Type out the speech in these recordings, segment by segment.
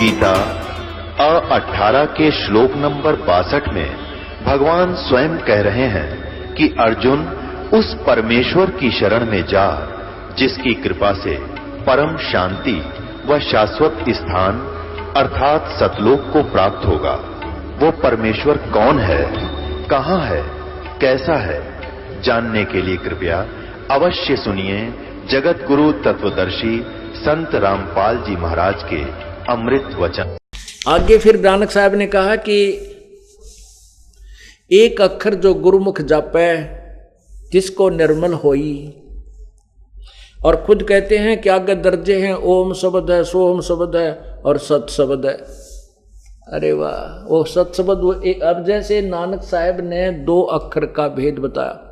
गीता 18 के श्लोक नंबर 62 में भगवान स्वयं कह रहे हैं कि अर्जुन उस परमेश्वर की शरण में जा जिसकी कृपा से परम शांति व शाश्वत स्थान अर्थात सतलोक को प्राप्त होगा। वो परमेश्वर कौन है, कहां है, कैसा है, जानने के लिए कृपया अवश्य सुनिए जगत गुरु तत्वदर्शी संत रामपाल जी महाराज के अमृत वचन। आगे फिर नानक साहब ने कहा कि एक अक्षर जो गुरुमुख जापै जिसको निर्मल होई, और खुद कहते हैं कि आगे दर्जे हैं ओम शब्द है, सोम शब्द है और सत शब्द है। अरे वाह, वो सत शब्द वो अब जैसे नानक साहब ने 2 अक्षर का भेद बताया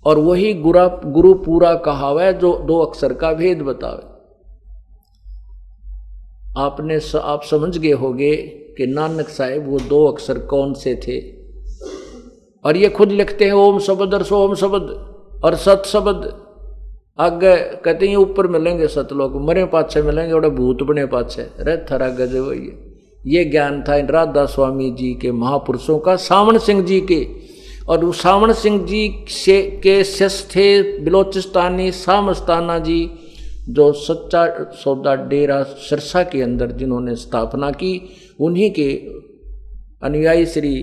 और वही गुरु पूरा कहावे जो 2 अक्षर का भेद बतावे। आप समझ गए होंगे कि नानक साहब वो 2 अक्षर कौन से थे, और ये खुद लिखते हैं ओम शब्द और सोम शब्द और सत शब्द। आगे कहते हैं ऊपर मिलेंगे सतलोक, मरे पाछे मिलेंगे और भूत बने पाछे, रे थरा गजब। ये ज्ञान था राधा स्वामी जी के महापुरुषों का, सावण सिंह जी के। और वो सावण सिंह जी के शिष्य थे बिलोचिस्तानी सामस्ताना जी, जो सच्चा सौदा डेरा सिरसा के अंदर जिन्होंने स्थापना की। उन्हीं के अनुयायी श्री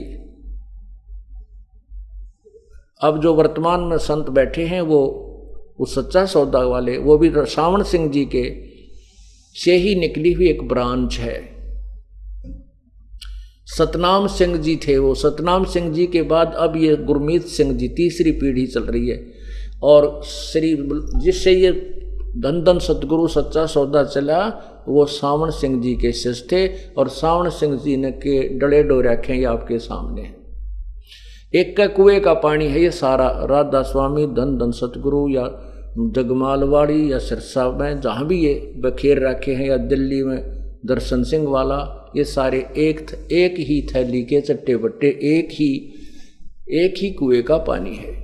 अब जो वर्तमान में संत बैठे हैं वो सच्चा सौदा वाले, वो भी सावण सिंह जी के से ही निकली हुई एक ब्रांच है। सतनाम सिंह जी थे वो, सतनाम सिंह जी के बाद अब ये गुरमीत सिंह जी, तीसरी पीढ़ी चल रही है। और श्री जिससे ये धन धन सतगुरु सच्चा सौदा चला वो सावण सिंह जी के शिष्य थे। और सावण सिंह जी ने के डले डो रखे ये आपके सामने। एक का कुएं का पानी है ये सारा, राधा स्वामी धन धन सतगुरु या जगमालवाड़ी या सिरसा में जहाँ भी ये बखेर रखे हैं, या दिल्ली में दर्शन सिंह वाला, ये सारे एक ही थैली के चट्टे बट्टे, एक ही कुएं का पानी है।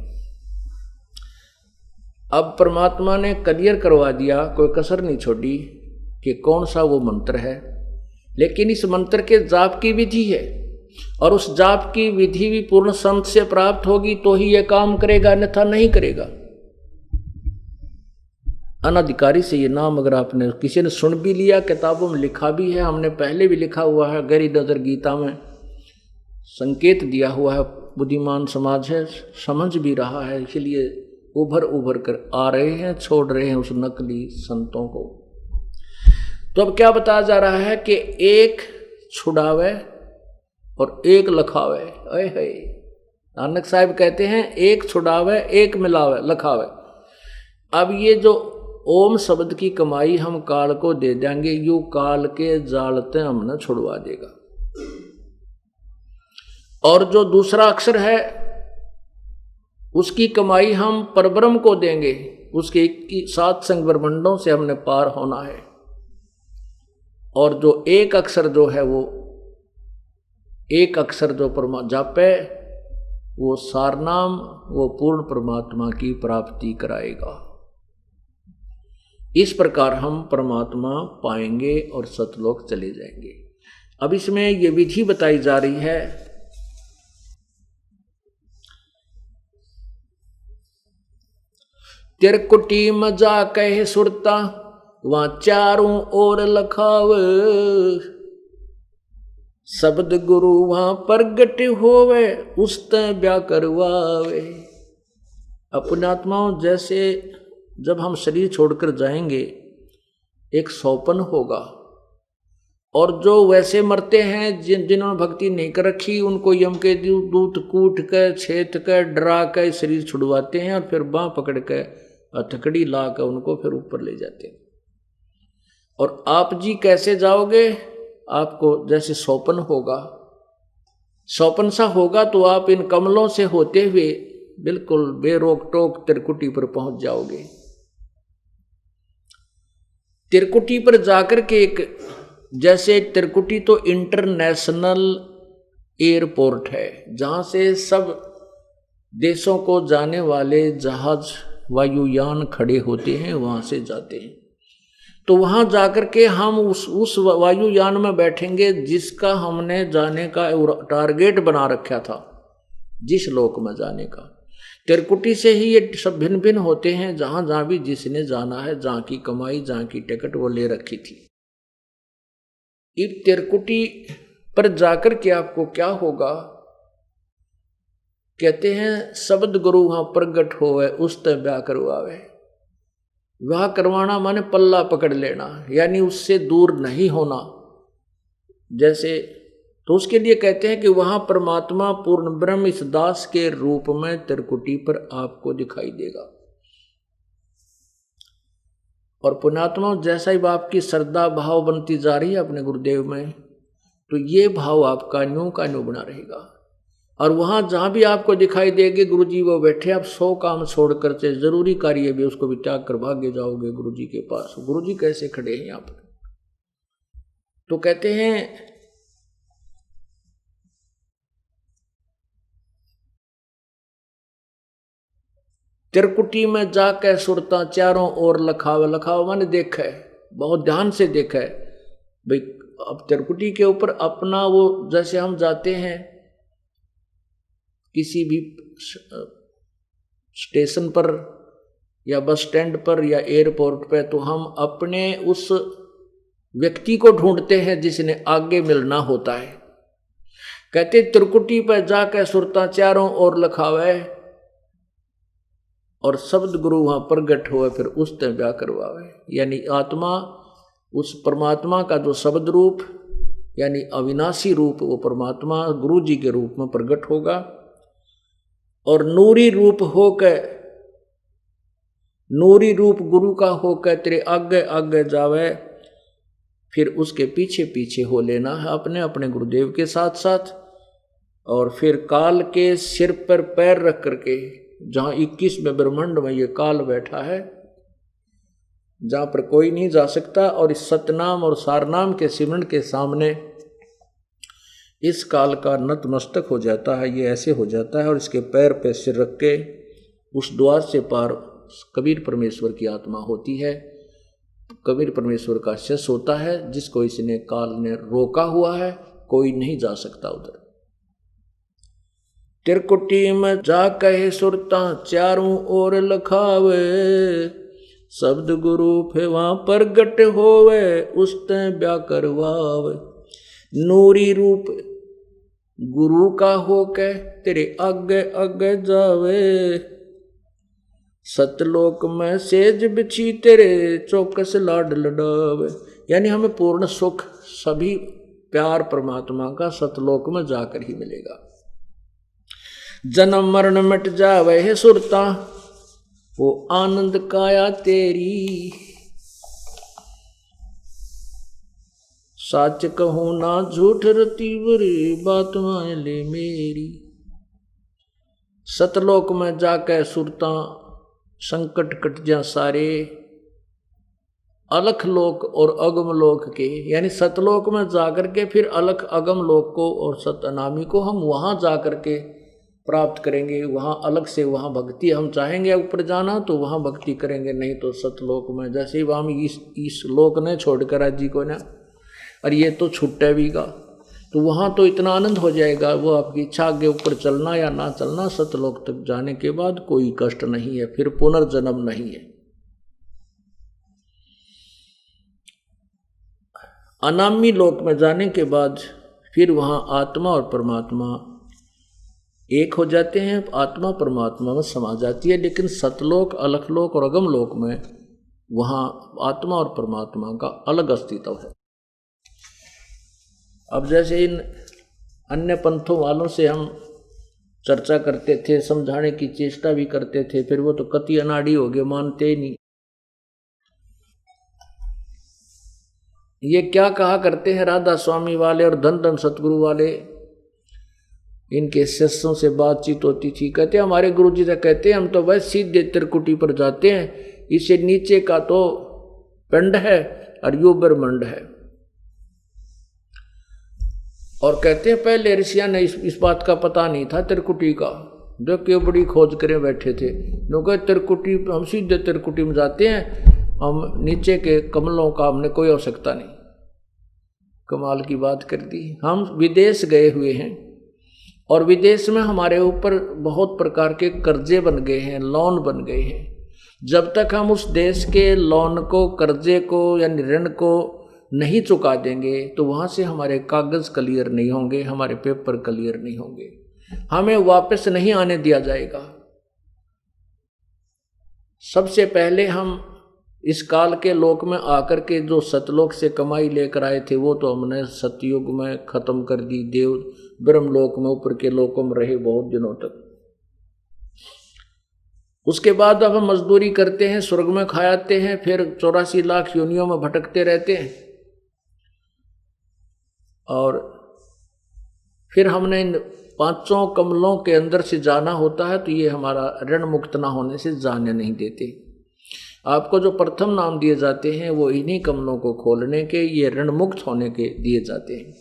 अब परमात्मा ने क्लियर करवा दिया, कोई कसर नहीं छोड़ी कि कौन सा वो मंत्र है। लेकिन इस मंत्र के जाप की विधि है, और उस जाप की विधि भी पूर्ण संत से प्राप्त होगी तो ही ये काम करेगा, अन्यथा नहीं करेगा। अनाधिकारी से ये नाम अगर आपने किसी ने सुन भी लिया, किताबों में लिखा भी है, हमने पहले भी लिखा हुआ है, गहरी नजर गीता में संकेत दिया हुआ है। बुद्धिमान समाज है, समझ भी रहा है, इसलिए उभर कर आ रहे हैं, छोड़ रहे हैं उस नकली संतों को। तो अब क्या बताया जा रहा है कि एक छुड़ावे और एक लखावे। अरे नानक साहब कहते हैं एक छुड़ावे एक मिलावे लखावे। अब ये जो ओम शब्द की कमाई हम काल को दे देंगे, यू काल के जालते हमने छुड़वा देगा। और जो दूसरा अक्षर है उसकी कमाई हम परब्रह्म को देंगे, उसके 7 संग ब्रह्मांडों से हमने पार होना है। और जो एक अक्षर जो है वो एक अक्षर जो जापे वो सारनाम, वो पूर्ण परमात्मा की प्राप्ति कराएगा। इस प्रकार हम परमात्मा पाएंगे और सतलोक चले जाएंगे। अब इसमें ये विधि बताई जा रही है। तिरकुटी मजा कहे सुरता वहां चारों ओर लखाव, शब्द गुरु वहां प्रगट होवे उसते ब्या करवावे। अपने आत्माओं जैसे जब हम शरीर छोड़कर जाएंगे एक सौपन होगा, और जो वैसे मरते हैं जिन्होंने भक्ति नहीं कर रखी उनको यम के दूत कूट के छेद के डरा के शरीर छुड़वाते हैं और फिर बांह पकड़ के हथकड़ी ला कर उनको फिर ऊपर ले जाते हैं। और आप जी कैसे जाओगे, आपको जैसे सौपन होगा, सौपन सा होगा तो आप इन कमलों से होते हुए बिल्कुल बेरोक टोक त्रिकुटी पर पहुंच जाओगे। त्रिकुटी पर जाकर के एक जैसे त्रिकुटी तो इंटरनेशनल एयरपोर्ट है जहां से सब देशों को जाने वाले जहाज वायुयान खड़े होते हैं, वहां से जाते हैं। तो वहां जाकर के हम उस वायुयान में बैठेंगे जिसका हमने जाने का टारगेट बना रखा था, जिस लोक में जाने का। त्रिकुटी से ही ये सब भिन्न भिन्न होते हैं, जहां जहां भी जिसने जाना है, जहां की कमाई, जहां की टिकट वो ले रखी थी। इस त्रिकुटी पर जाकर के आपको क्या होगा, कहते हैं शब्द गुरु वहां प्रगट होवे उस तय ब्याह करवावे। विवाह करवाना माने पल्ला पकड़ लेना, यानी उससे दूर नहीं होना। जैसे तो उसके लिए कहते हैं कि वहां परमात्मा पूर्ण ब्रह्म इस दास के रूप में त्रिकुटी पर आपको दिखाई देगा। और पुण्यात्मा जैसा ही आपकी श्रद्धा भाव बनती जा रही है अपने गुरुदेव में, तो ये भाव आपका न्यू का न्यू बना रहेगा। और वहां जहां भी आपको दिखाई देगी गुरु जी वो बैठे, आप 100 काम छोड़कर से जरूरी कार्य भी उसको भी त्याग कर भागे जाओगे गुरु जी के पास। गुरु जी कैसे खड़े हैं यहाँ पर, तो कहते हैं त्रिकुटी में जाके सुरता चारों ओर लखाव। लखाव मैंने देखा है, बहुत ध्यान से देखा है भाई। अब त्रिकुटी के ऊपर अपना वो, जैसे हम जाते हैं किसी भी स्टेशन पर या बस स्टैंड पर या एयरपोर्ट पे, तो हम अपने उस व्यक्ति को ढूंढते हैं जिसने आगे मिलना होता है। कहते त्रिकुटी पर जाके सुरता चारों ओर लखावे और शब्द गुरु वहां प्रगट हुए फिर उस तय ब्याह करवावे। यानी आत्मा उस परमात्मा का जो शब्द रूप यानी अविनाशी रूप, वो परमात्मा गुरु जी के रूप में प्रगट होगा और नूरी रूप होकर, नूरी रूप गुरु का होकर तेरे आगे आगे जावे। फिर उसके पीछे पीछे हो लेना है अपने अपने गुरुदेव के साथ साथ। और फिर काल के सिर पर पैर रख करके, जहां 21वें ब्रह्मांड में ये काल बैठा है, जहां पर कोई नहीं जा सकता, और इस सतनाम और सारनाम के सिमरन के सामने इस काल का नतमस्तक हो जाता है। ये ऐसे हो जाता है और इसके पैर पे सिर रख के उस द्वार से पार कबीर परमेश्वर की आत्मा होती है। कबीर परमेश्वर का शस होता है जिसको इसने काल ने रोका हुआ है, कोई नहीं जा सकता उधर। त्रिकुटी में जा कहे सुरता चारों ओर लखावे, शब्द गुरु फे वहां प्रगट होवे उस तय ब्याह करवावे। नूरी रूप गुरु का होके तेरे आगे आगे जावे, सतलोक में सेज बिछी तेरे चौकस लाड लडावे। यानी हमें पूर्ण सुख, सभी प्यार परमात्मा का सतलोक में जाकर ही मिलेगा। जन्म मरण मिट जावे है सुरता, वो आनंद काया तेरी। सच कहूं ना झूठ रती बुरी बात मान ले मेरी। सतलोक में जाके सुरता संकट कट जा सारे, अलख लोक और अगम लोक के, यानी सतलोक में जाकर के फिर अलख अगम लोक को और सतनामी को हम वहां जाकर के प्राप्त करेंगे। वहां अलग से वहां भक्ति, हम चाहेंगे ऊपर जाना तो वहां भक्ति करेंगे, नहीं तो सतलोक में। जैसे ही हम इस लोक ने छोड़कर आज जी को ना, और ये तो छुट्टे भी का, तो वहां तो इतना आनंद हो जाएगा। वो आपकी इच्छा, आगे ऊपर चलना या ना चलना, सतलोक तक जाने के बाद कोई कष्ट नहीं है, फिर पुनर्जन्म नहीं है। अनामी लोक में जाने के बाद फिर वहां आत्मा और परमात्मा एक हो जाते हैं, आत्मा परमात्मा में समा जाती है। लेकिन सतलोक, अलखलोक और अगम लोक में वहां आत्मा और परमात्मा का अलग अस्तित्व है। अब जैसे इन अन्य पंथों वालों से हम चर्चा करते थे, समझाने की चेष्टा भी करते थे, फिर वो तो कति अनाड़ी हो गए, मानते ही नहीं। ये क्या कहा करते हैं राधा स्वामी वाले और धन धन सतगुरु वाले, इनके शिष्यों से बातचीत होती थी, कहते हमारे गुरु जी से कहते हम तो वह सीधे त्रिकुटी पर जाते हैं, इसे नीचे का तो पिंड है और यो ब्रह्मांड है। और कहते हैं पहले ऋषियां ने इस बात का पता नहीं था त्रिकुटी का, जो कि बड़ी खोज करे बैठे थे। लोग त्रिकुटी, हम सीधे त्रिकुटी में जाते हैं हम नीचे के कमलों का हमने कोई आवश्यकता नहीं। कमाल की बात कर दी। हम विदेश गए हुए हैं और विदेश में हमारे ऊपर बहुत प्रकार के कर्जे बन गए हैं, लोन बन गए हैं। जब तक हम उस देश के लोन को, कर्जे को या ऋण को नहीं चुका देंगे तो वहाँ से हमारे कागज क्लियर नहीं होंगे, हमारे पेपर क्लियर नहीं होंगे, हमें वापस नहीं आने दिया जाएगा। सबसे पहले हम इस काल के लोक में आकर के जो सतलोक से कमाई लेकर आए थे वो तो हमने सतयुग में खत्म कर दी। देव ब्रह्मलोक में, ऊपर के लोकों में रहे बहुत दिनों तक। उसके बाद अब हम मजदूरी करते हैं, स्वर्ग में खाते हैं, फिर 84 लाख योनियों में भटकते रहते हैं। और फिर हमने इन 5 कमलों के अंदर से जाना होता है, तो ये हमारा ऋण मुक्त ना होने से जाने नहीं देते। आपको जो प्रथम नाम दिए जाते हैं वो इन्हीं कमलों को खोलने के, ये ऋण मुक्त होने के दिए जाते हैं।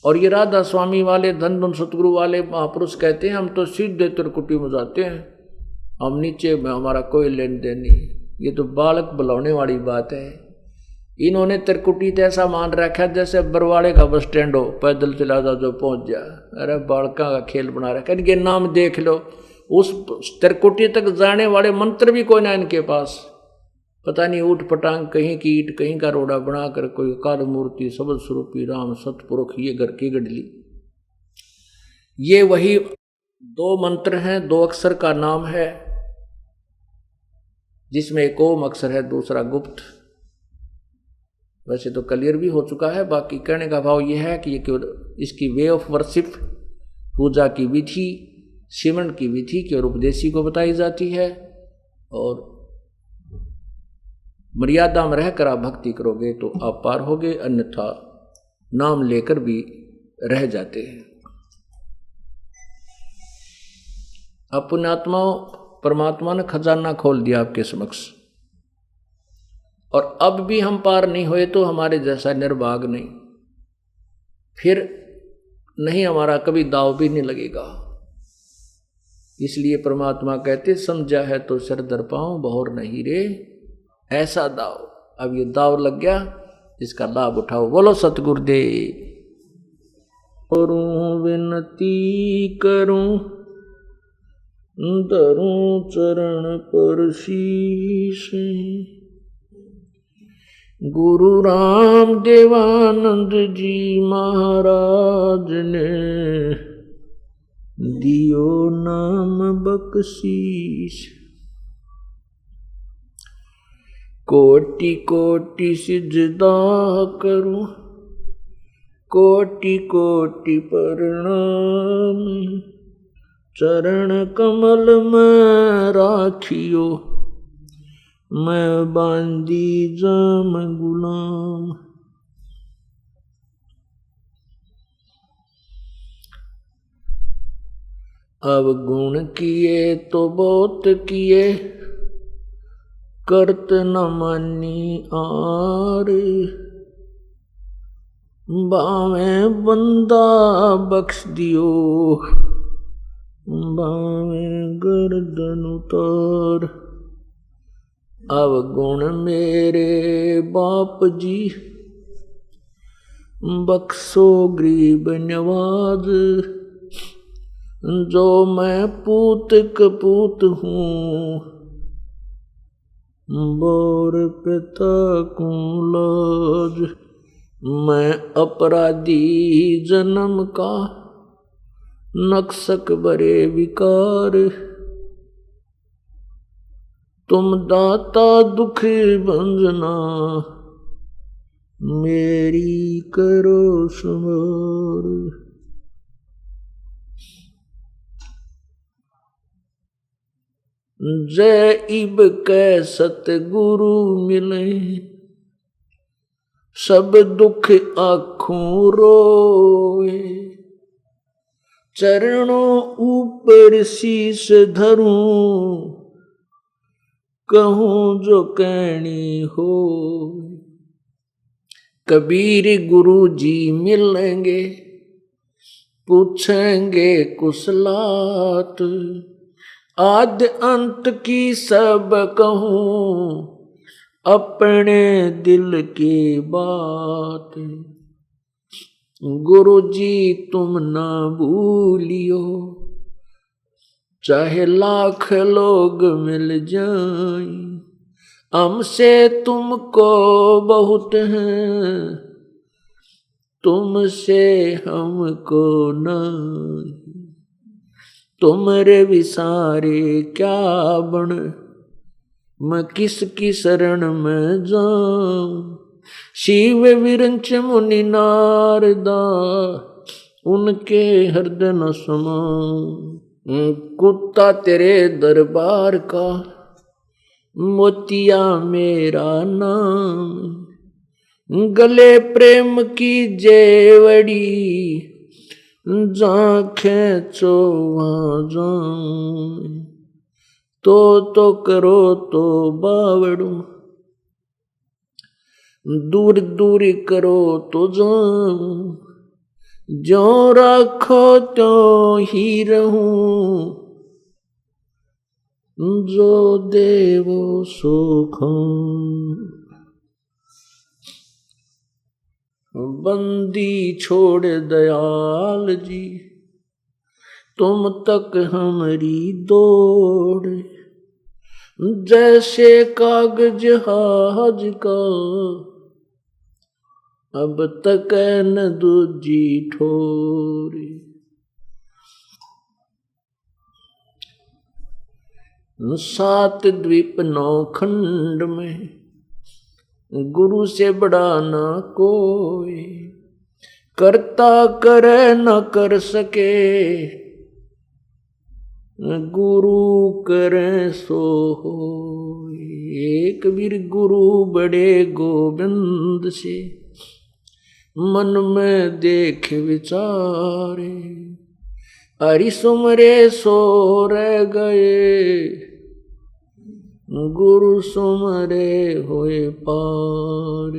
और ये राधा स्वामी वाले, धन धन सतगुरु वाले महापुरुष कहते हैं हम तो सीधे त्रिकुटी में जाते हैं, हम नीचे में हमारा कोई लेन देन नहीं। ये तो बालक बुलाने वाली बात है। इन्होंने त्रिकुटी तो ऐसा मान रखा जैसे बरवाड़े का बस स्टैंड हो, पैदल चला जा जो पहुंच जा। अरे बालका का खेल बना रखा। इनके नाम देख लो, उस त्रिकुटी तक जाने वाले मंत्र भी कोई ना इनके पास। पता नहीं ऊट पटांग, कहीं की ईट कहीं का रोड़ा बनाकर कोई काल मूर्ति, सबद स्वरूपी राम सतपुरुष, ये घर की गडली। ये वही 2 मंत्र हैं, 2 अक्षर का नाम है, जिसमें एक ओम अक्षर है, दूसरा गुप्त। वैसे तो क्लियर भी हो चुका है। बाकी कहने का भाव यह है कि ये केवल इसकी वे ऑफ वर्शिप, पूजा की विधि, सिमरन की विधि केवल उपदेशी को बताई जाती है। और मर्यादा में रहकर आप भक्ति करोगे तो आप पार होगे, अन्यथा नाम लेकर भी रह जाते हैं। अपने आत्मा, परमात्मा ने खजाना खोल दिया आपके समक्ष, और अब भी हम पार नहीं हुए तो हमारे जैसा निर्भाग नहीं, फिर नहीं हमारा कभी दाव भी नहीं लगेगा। इसलिए परमात्मा कहते समझा है तो सिर दर पाऊं, बहुर नहीं रे ऐसा दाव। अब ये दाव लग गया, इसका लाभ उठाओ। बोलो सतगुरुदेव। करूं विनती करूं, धरूं चरण पर शीश, गुरु राम देवानंद जी महाराज ने दियो नाम बख्शीश। कोटि कोटि सिजदा करूं, कोटि कोटि प्रणाम, चरण कमल में राखियो, मैं बांदी जाम गुलाम। अब गुण किए तो बहुत किए, करत न मानी आर, बावे बंदा बख्श दियो, बावे गर्दन उतार। अब गुण मेरे बाप जी, बख्शो गरीब नवाज, जो मैं पूत कपूत हूँ, बोर पिता को लाज। मैं अपराधी जन्म का, नक्सक बरे विकार, तुम दाता दुख भंजना, मेरी करो संभार। जय इब कै सतगुरु मिले, सब दुख आँखों रोए, चरणों ऊपर शीश धरूं, कहूं जो कहनी हो। कबीर गुरु जी मिलेंगे, पूछेंगे कुशलात, आद्य अंत की सब कहूं, अपने दिल की बात गुरु जी तुम ना भूलियो, चाहे लाख लोग मिल जाएं, हमसे तुमको बहुत है, तुमसे हमको नहीं। तुमरे विसारे क्या बन, मैं किसकी शरण में जाऊं। शिव विरंच मुनि नारदा, उनके हृदय न समाऊं। कुत्ता तेरे दरबार का, मोतिया मेरा नाम। गले प्रेम की जेवड़ी, जा खेचो वहाँ जाऊं। तो करो तो बावड़ू, दूर दूर करो तो जाऊं। जो रखो तो ही रहूं, जो देवो सुख। बंदी छोड़ दयाल जी, तुम तक हमारी दौड़। जैसे कागज हाज का, अब तक न दूजी ठोरी। सात द्वीप नौ खंड में, गुरु से बड़ा न कोई। करता करे न कर सके, गुरु करे सो होय। कबीर गुरु बड़े गोविंद से, मन में देख विचारे। हरि सुमरे सो रह गए, गुरु सुमरे होए पार।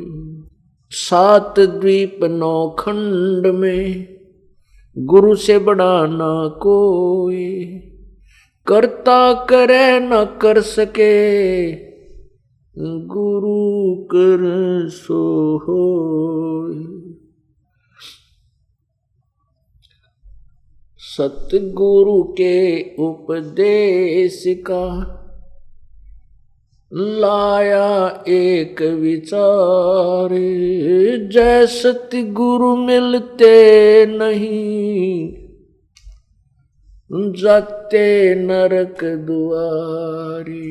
सात द्वीप नौ खंड में, गुरु से बड़ा ना कोई। करता करे न कर सके, गुरु कर सो होय। सतगुरु के उपदेश का, लाया एक विचार। जय सतगुरु मिलते नहीं, जाते नरक दुआरी।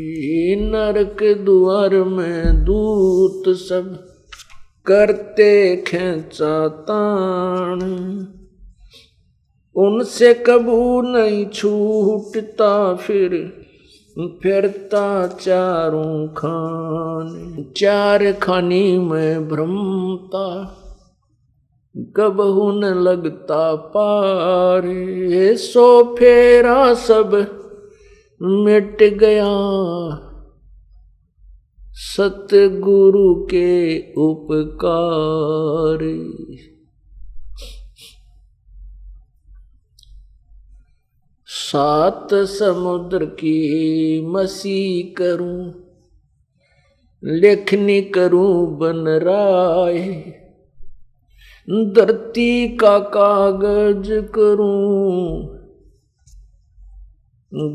नरक द्वार में दूत सब, करते खेचा तान। उनसे कबू नहीं छूटता फिरता चारों खान। चार खानी में भ्रमता, कबहू न लगता पार। सो फेरा सब मिट गया, सतगुरु के उपकार। सात समुद्र की मसी करूं, लेखनी करूं बन राय। धरती का कागज करूं,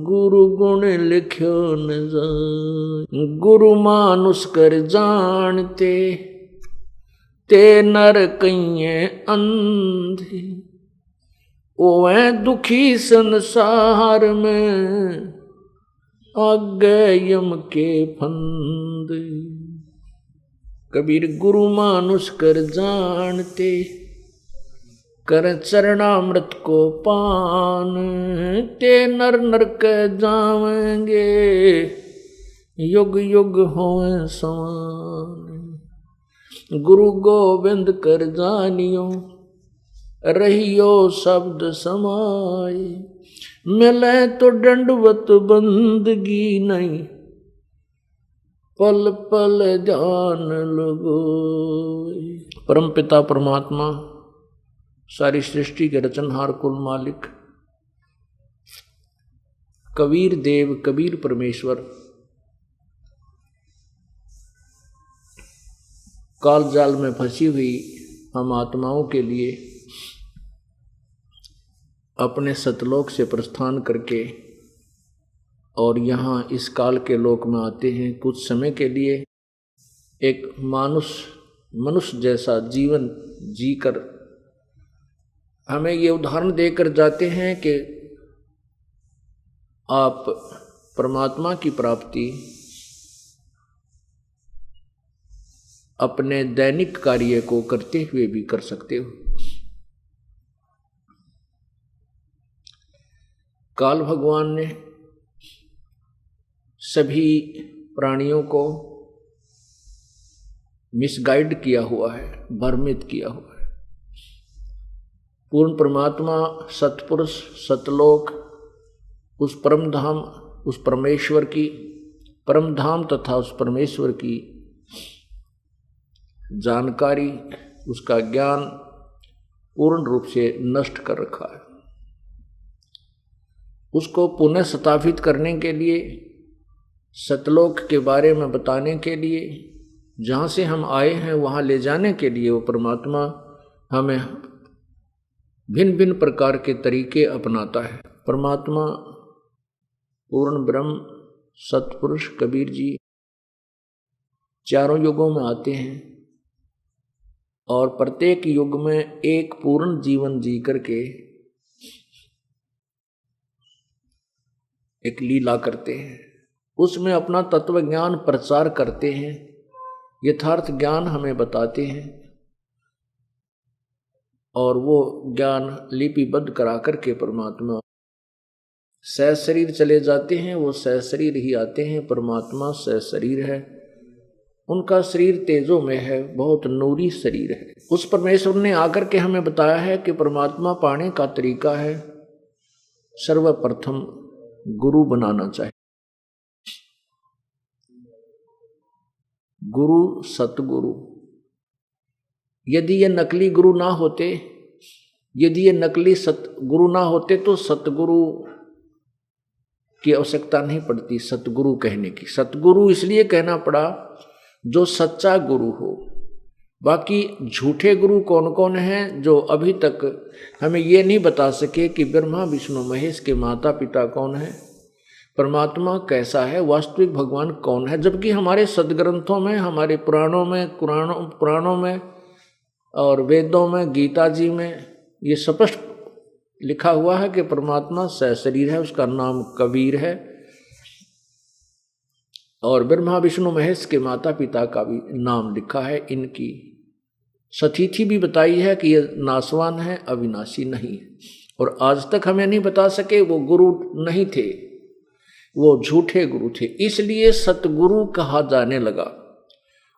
गुरु गुण लिख्यो न जाए। गुरु मानुष कर जानते, ते नर कहिए अंधे। ओए दुखी संसार में, आगे यम के फंद। कबीर गुरु मानुष कर जानते, कर चरणामृत को पान। ते नर नरक जावेंगे, युग युग होए समान। गुरु गोविंद कर जानियो, रहियो शब्द समाए। मिले तो दंडवत बंदगी नहीं, पल पल ध्यान लगो। परम पिता परमात्मा, सारी सृष्टि के रचनहार कुल मालिक कबीर देव कबीर परमेश्वर काल जाल में फंसी हुई हम आत्माओं के लिए अपने सतलोक से प्रस्थान करके और यहाँ इस काल के लोक में आते हैं। कुछ समय के लिए एक मनुष्य जैसा जीवन जीकर हमें ये उदाहरण देकर जाते हैं कि आप परमात्मा की प्राप्ति अपने दैनिक कार्य को करते हुए भी कर सकते हो। काल भगवान ने सभी प्राणियों को मिसगाइड किया हुआ है, भ्रमित किया हुआ है। पूर्ण परमात्मा, सतपुरुष, सतलोक, उस परम धाम, उस परमेश्वर की परम धाम तथा उस परमेश्वर की जानकारी, उसका ज्ञान पूर्ण रूप से नष्ट कर रखा है। उसको पुनः स्थापित करने के लिए, सतलोक के बारे में बताने के लिए, जहाँ से हम आए हैं वहाँ ले जाने के लिए वो परमात्मा हमें भिन्न भिन्न प्रकार के तरीके अपनाता है। परमात्मा पूर्ण ब्रह्म, सतपुरुष कबीर जी चारों युगों में आते हैं और प्रत्येक युग में एक पूर्ण जीवन जी करके एक लीला करते हैं, उसमें अपना तत्व ज्ञान प्रचार करते हैं, यथार्थ ज्ञान हमें बताते हैं और वो ज्ञान लिपिबद्ध करा करके परमात्मा सहशरीर चले जाते हैं। वो सहशरीर ही आते हैं। परमात्मा सहशरीर है, उनका शरीर तेजों में है, बहुत नूरी शरीर है। उस परमेश्वर ने आकर के हमें बताया है कि परमात्मा पाने का तरीका है सर्वप्रथम गुरु बनाना चाहिए। गुरु, सतगुरु। यदि ये नकली गुरु ना होते, यदि ये नकली सतगुरु ना होते तो सतगुरु की आवश्यकता नहीं पड़ती सतगुरु कहने की। सतगुरु इसलिए कहना पड़ा जो सच्चा गुरु हो। बाकी झूठे गुरु कौन कौन हैं जो अभी तक हमें ये नहीं बता सके कि ब्रह्मा विष्णु महेश के माता पिता कौन है, परमात्मा कैसा है, वास्तविक भगवान कौन है। जबकि हमारे सदग्रंथों में, हमारे पुराणों में और वेदों में, गीता जी में ये स्पष्ट लिखा हुआ है कि परमात्मा सहशरीर है, उसका नाम कबीर है और ब्रह्मा विष्णु महेश के माता पिता का भी नाम लिखा है। इनकी सतिथि भी बताई है कि ये नासवान है, अविनाशी नहीं है। और आज तक हमें नहीं बता सके, वो गुरु नहीं थे, वो झूठे गुरु थे। इसलिए सतगुरु कहा जाने लगा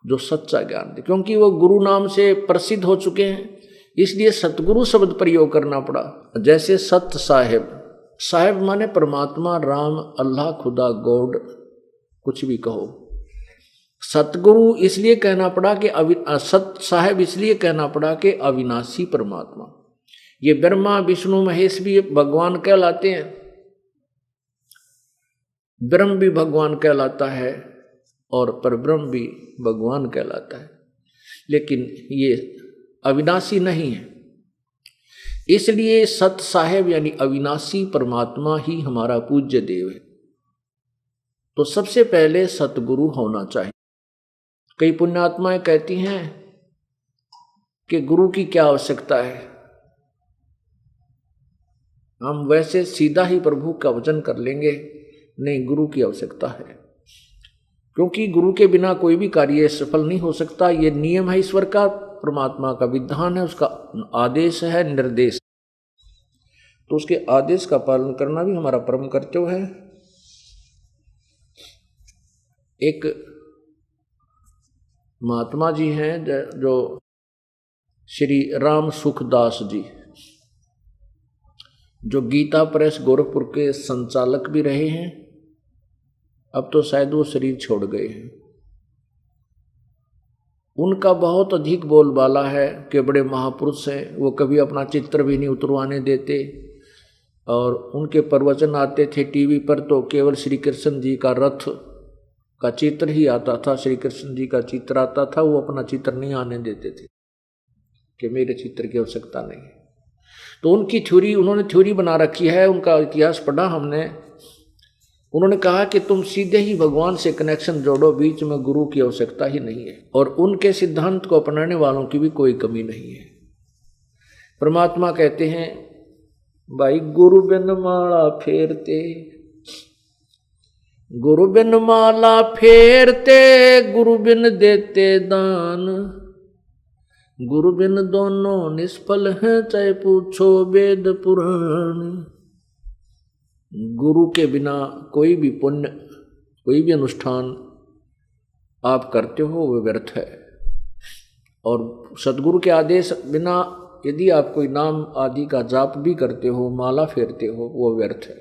जो सच्चा ज्ञान दे, क्योंकि वो गुरु नाम से प्रसिद्ध हो चुके हैं, इसलिए सतगुरु शब्द प्रयोग करना पड़ा। जैसे सत साहेब, साहेब माने परमात्मा, राम, अल्लाह, खुदा, गॉड, कुछ भी कहो। सतगुरु इसलिए कहना पड़ा कि सत साहेब इसलिए कहना पड़ा कि अविनाशी परमात्मा। ये ब्रह्मा विष्णु महेश भी भगवान कहलाते हैं, ब्रह्म भी भगवान कहलाता है और परब्रह्म भी भगवान कहलाता है, लेकिन ये अविनाशी नहीं है। इसलिए सत साहेब यानी अविनाशी परमात्मा ही हमारा पूज्य देव है। तो सबसे पहले सतगुरु होना चाहिए। कई पुण्यात्माएं कहती हैं कि गुरु की क्या आवश्यकता है, हम वैसे सीधा ही प्रभु का वचन कर लेंगे। नहीं, गुरु की आवश्यकता है, क्योंकि गुरु के बिना कोई भी कार्य सफल नहीं हो सकता। ये नियम है ईश्वर का, परमात्मा का विधान है, उसका आदेश है, निर्देश। तो उसके आदेश का पालन करना भी हमारा परम कर्तव्य है। एक महात्मा जी हैं जो श्री राम सुखदास जी, जो गीता प्रेस गोरखपुर के संचालक भी रहे हैं, अब तो शायद वो शरीर छोड़ गए हैं। उनका बहुत अधिक बोलबाला है कि बड़े महापुरुष हैं, वो कभी अपना चित्र भी नहीं उतरवाने देते और उनके प्रवचन आते थे टीवी पर तो केवल श्री कृष्ण जी का रथ का चित्र ही आता था, श्री कृष्ण जी का चित्र आता था, वो अपना चित्र नहीं आने देते थे कि मेरे चित्र की आवश्यकता नहीं है। तो उनकी थ्योरी, उन्होंने थ्योरी बना रखी है, उनका इतिहास पढ़ा हमने। उन्होंने कहा कि तुम सीधे ही भगवान से कनेक्शन जोड़ो, बीच में गुरु की आवश्यकता ही नहीं है, और उनके सिद्धांत को अपनाने वालों की भी कोई कमी नहीं है। परमात्मा कहते हैं भाई गुरु बिन माला फेरते, गुरु बिन माला फेरते, गुरु बिन देते दान, गुरु बिन दोनों निष्फल हैं, चाहे पूछो वेद पुराण। गुरु के बिना कोई भी पुण्य, कोई भी अनुष्ठान आप करते हो वो व्यर्थ है, और सदगुरु के आदेश बिना यदि आप कोई नाम आदि का जाप भी करते हो, माला फेरते हो, वो व्यर्थ है।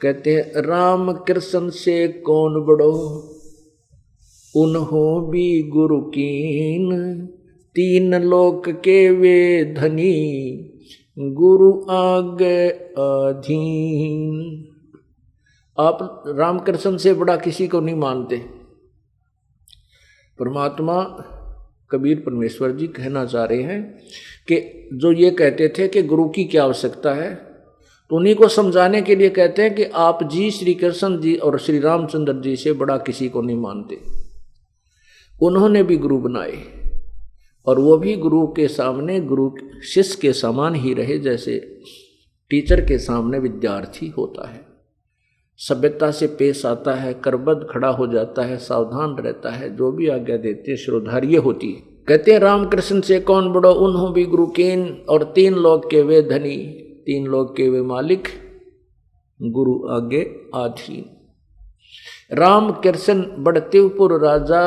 कहते हैं राम कृष्ण से कौन बड़ो, उन्हों भी गुरु कीन, तीन लोक के वे धनी, गुरु आगे अधीन। आप रामकृष्ण से बड़ा किसी को नहीं मानते। परमात्मा कबीर परमेश्वर जी कहना चाह रहे हैं कि जो ये कहते थे कि गुरु की क्या आवश्यकता है, तो उन्हीं को समझाने के लिए कहते हैं कि आप जी श्री कृष्ण जी और श्री रामचंद्र जी से बड़ा किसी को नहीं मानते। उन्होंने भी गुरु बनाए, और वो भी गुरु के सामने गुरु शिष्य के समान ही रहे, जैसे टीचर के सामने विद्यार्थी होता है, सभ्यता से पेश आता है, करबद्ध खड़ा हो जाता है, सावधान रहता है, जो भी आज्ञा देते श्रोधार्य होती है। कहते हैं रामकृष्ण से कौन बड़ो, उन्हों भी गुरु कीन, और तीन लोक के वे धनी, तीन लोक के वे मालिक, गुरु आगे आधीन। राम कृष्ण बढ़तेपुर राजा,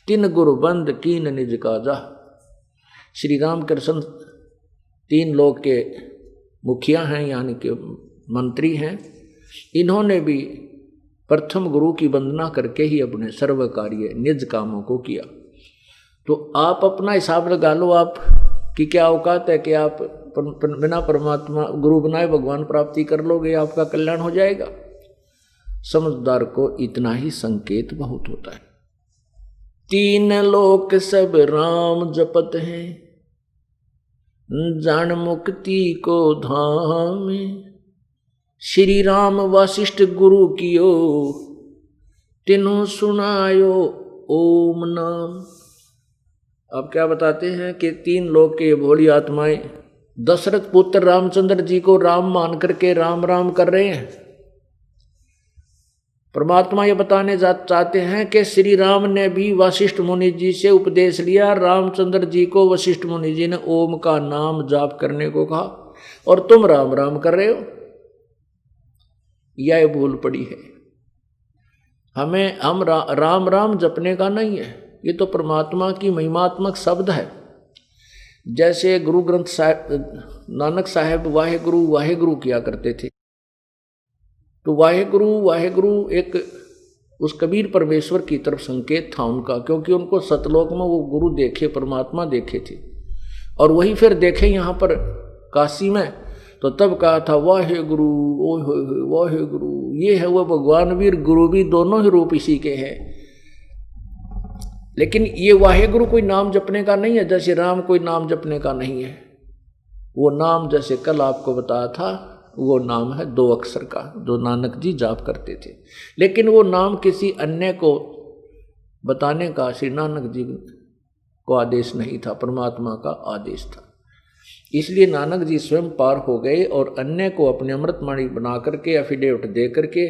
तीन गुरु बंद कीन निज काजा। श्री राम कृष्ण तीन लोक के मुखिया हैं, यानी कि मंत्री हैं। इन्होंने भी प्रथम गुरु की वंदना करके ही अपने सर्व कार्य निज कामों को किया। तो आप अपना हिसाब लगा लो, आप की क्या औकात है कि आप बिना परमात्मा गुरु बनाए भगवान प्राप्ति कर लोगे, आपका कल्याण हो जाएगा। समझदार को इतना ही संकेत बहुत होता है। तीन लोक सब राम जपत हैं, जान मुक्ति को धाम। श्री राम वशिष्ठ गुरु कियो, तिन्हों सुनायो ओम नाम। अब क्या बताते हैं कि तीन लोक के भोली आत्माएं दशरथ पुत्र रामचंद्र जी को राम मान करके राम राम कर रहे हैं। परमात्मा ये बताने चाहते हैं कि श्री राम ने भी वशिष्ठ मुनि जी से उपदेश लिया, रामचंद्र जी को वशिष्ठ मुनि जी ने ओम का नाम जाप करने को कहा, और तुम राम राम कर रहे हो। यह भूल पड़ी है। हम राम राम जपने का नहीं है, ये तो परमात्मा की महिमात्मक शब्द है। जैसे गुरु ग्रंथ साहिब नानक साहब वाहेगुरु वाहेगुरु किया करते थे, तो वाहेगुरु वाहेगुरु एक उस कबीर परमेश्वर की तरफ संकेत था उनका, क्योंकि उनको सतलोक में वो गुरु देखे, परमात्मा देखे थे, और वही फिर देखे यहाँ पर काशी में, तो तब कहा था वाहेगुरु वाहेगुरु। ये है वो भगवान भी गुरु भी, दोनों ही रूप इसी के हैं। लेकिन ये वाहेगुरु कोई नाम जपने का नहीं है, जैसे राम कोई नाम जपने का नहीं है। वो नाम जैसे कल आपको बताया था, वो नाम है 2 अक्षर का, जो नानक जी जाप करते थे। लेकिन वो नाम किसी अन्य को बताने का श्री नानक जी को आदेश नहीं था, परमात्मा का आदेश था। इसलिए नानक जी स्वयं पार हो गए और अन्य को अपने अमृतवाणी बना करके, एफिडेविट दे करके,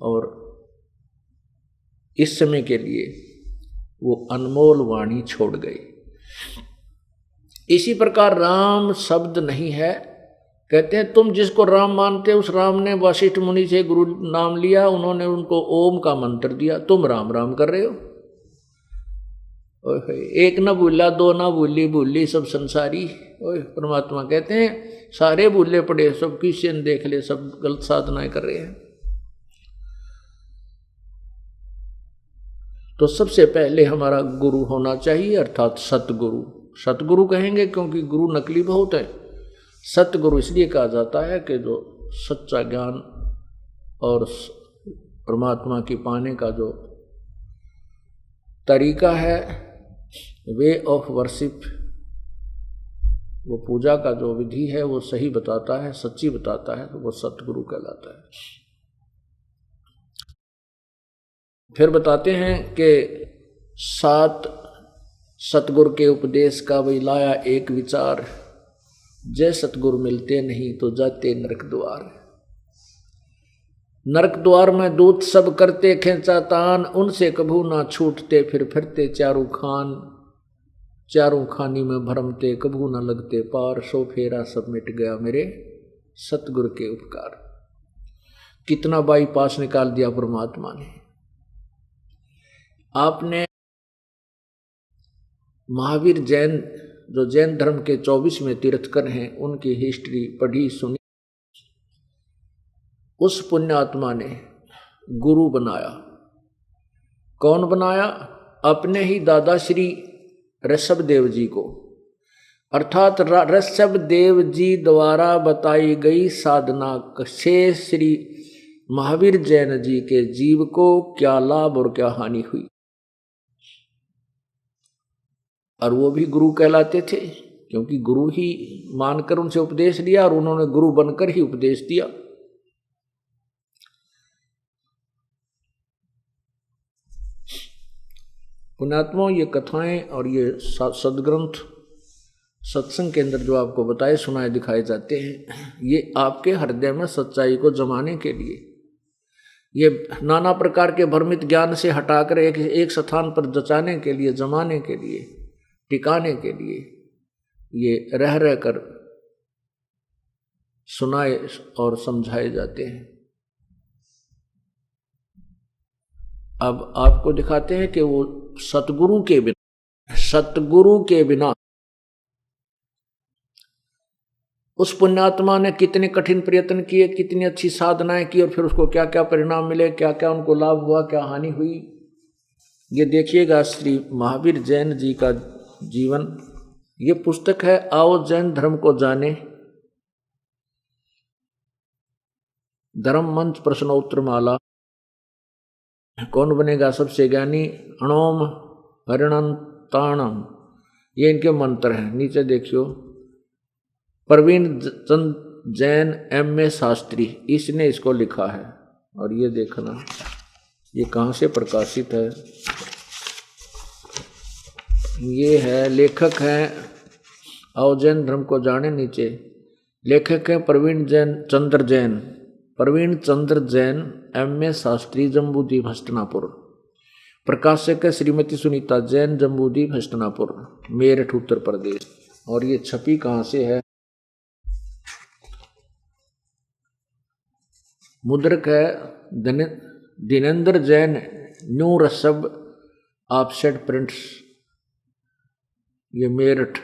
और इस समय के लिए वो अनमोल वाणी छोड़ गए। इसी प्रकार राम शब्द नहीं है। कहते हैं तुम जिसको राम मानते उस राम ने वशिष्ठ मुनि से गुरु नाम लिया, उन्होंने उनको ओम का मंत्र दिया, तुम राम राम कर रहे हो। एक न भूला दो न भूली, भूली सब संसारी। ओए परमात्मा कहते हैं सारे भूले पड़े, सब किसी ने देख ले, सब गलत साधनाएं कर रहे हैं। तो सबसे पहले हमारा गुरु होना चाहिए, अर्थात सतगुरु। सतगुरु कहेंगे क्योंकि गुरु नकली बहुत है। सतगुरु इसलिए कहा जाता है कि जो सच्चा ज्ञान और परमात्मा की पाने का जो तरीका है, वे ऑफ वर्शिप, वो पूजा का जो विधि है वो सही बताता है, सच्ची बताता है, तो वो सतगुरु कहलाता है। फिर बताते हैं कि 7 सतगुरु के उपदेश का वही लाया एक विचार, जय सतगुरु मिलते नहीं तो जाते नरक द्वार। नरक द्वार में दूत सब करते खेचा तान, उनसे कभू ना छूटते फिर फिरते चारों खान। चारों खानी में भरमते कभू न लगते पार, सो फेरा सब मिट गया मेरे सतगुरु के उपकार। कितना बाईपास निकाल दिया परमात्मा ने। आपने महावीर जैन, जो जैन धर्म के 24वें तीर्थकर हैं, उनकी हिस्ट्री पढ़ी सुनी। उस पुण्यात्मा ने गुरु बनाया। कौन बनाया? अपने ही दादा श्री ऋषभ देव जी को, अर्थात ऋषभ देव जी द्वारा बताई गई साधना से श्री महावीर जैन जी के जीव को क्या लाभ और क्या हानि हुई। और वो भी गुरु कहलाते थे, क्योंकि गुरु ही मानकर उनसे उपदेश लिया और उन्होंने गुरु बनकर ही उपदेश दिया। पुण्यात्माओं, ये कथाएं और ये सदग्रंथ सत्संग के अंदर जो आपको बताए सुनाए दिखाए जाते हैं, ये आपके हृदय में सच्चाई को जमाने के लिए, ये नाना प्रकार के भ्रमित ज्ञान से हटाकर एक स्थान पर जचाने के लिए, जमाने के लिए, टिकाने के लिए, ये रह रह कर सुनाए और समझाए जाते हैं। अब आपको दिखाते हैं कि वो सतगुरु के बिना उस पुण्यात्मा ने कितने कठिन प्रयत्न किए, कितनी अच्छी साधनाएं की, और फिर उसको क्या क्या परिणाम मिले, क्या क्या उनको लाभ हुआ, क्या हानि हुई। ये देखिएगा श्री महावीर जैन जी का जीवन। ये पुस्तक है आओ जैन धर्म को जाने, धर्म मंच प्रश्नोत्तर माला। कौन बनेगा सबसे ज्ञानी? अणोम हरिणंताणम, ये इनके मंत्र हैं। नीचे देखियो, प्रवीण चंद जैन M.A. शास्त्री, इसने इसको लिखा है। और ये देखना ये कहाँ से प्रकाशित है। ये है, लेखक हैं आओ जैन धर्म को जाने, नीचे लेखक हैं प्रवीण चंद्र जैन M.A. शास्त्री, जम्बूद्वीप हस्तिनापुर। प्रकाशक है श्रीमती सुनीता जैन, जम्बूद्वीप हस्तिनापुर, मेरठ उत्तर प्रदेश। और ये छपी कहाँ से है? मुद्रक है Dinendra Jain, new Rishabh offset prints, ये मेरठ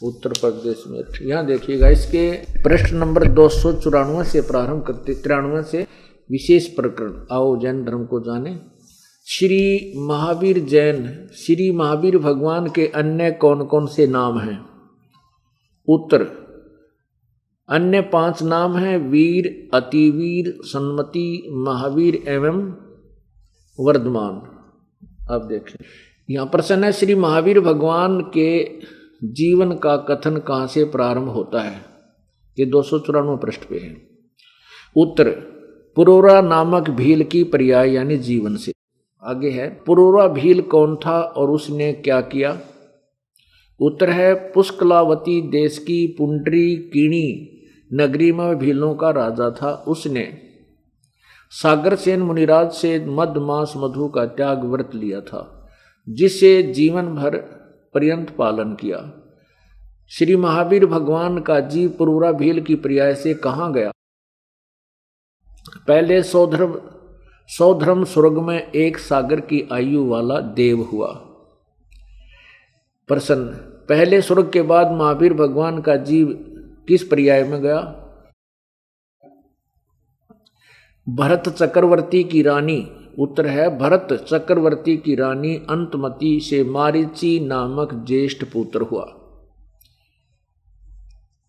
उत्तर प्रदेश मेरठ। यहाँ देखिएगा, इसके पृष्ठ नंबर 294 से प्रारंभ करते 93 से विशेष प्रकरण आओ जैन धर्म को जाने। श्री महावीर भगवान के अन्य कौन कौन से नाम हैं? उत्तर, अन्य 5 नाम हैं, वीर, अतिवीर, सन्मति, महावीर एवं वर्धमान। अब देखें, यहाँ प्रश्न है श्री महावीर भगवान के जीवन का कथन कहाँ से प्रारंभ होता है? ये 294 पृष्ठ पे है। उत्तर, पुरोरा नामक भील की पर्याय यानी जीवन से। आगे है, पुरोरा भील कौन था और उसने क्या किया? उत्तर है, पुष्कलावती देश की पुंडरी कीणी नगरी में भीलों का राजा था। उसने सागरसेन मुनिराज से मद मास मधु का त्याग व्रत लिया था, जिसे जीवन भर पर्यंत पालन किया। श्री महावीर भगवान का जीव पुरोरा भील की पर्याय से कहाँ गया? पहले सौधर्म स्वर्ग में एक सागर की आयु वाला देव हुआ। प्रश्न, पहले स्वर्ग के बाद महावीर भगवान का जीव किस पर्याय में गया? भरत चक्रवर्ती की रानी। उत्तर है, भरत चक्रवर्ती की रानी अंतमती से मारीची नामक ज्येष्ठ पुत्र हुआ।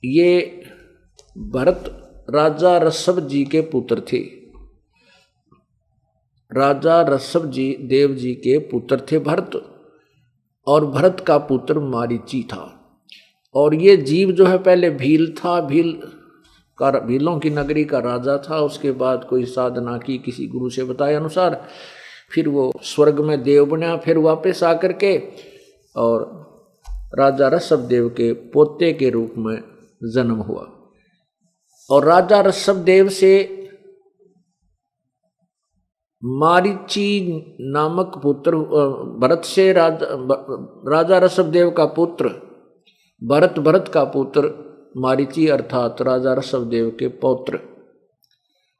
ये भरत राजा ऋषभ जी के पुत्र थे। राजा ऋषभ जी देव जी के पुत्र थे भरत, और भरत का पुत्र मारीची था। और ये जीव जो है पहले भील था, भीलों की नगरी का राजा था। उसके बाद कोई साधना की किसी गुरु से बताए अनुसार, फिर वो स्वर्ग में देव बना, फिर वापस आकर के और राजा ऋषभ देव के पोते के रूप में जन्म हुआ। और राजा ऋषभ देव से मारीची नामक पुत्र, भरत से राजा ऋषभ देव का पुत्र भरत, भरत का पुत्र मारीची अर्थात राजा ऋषभ देव के पौत्र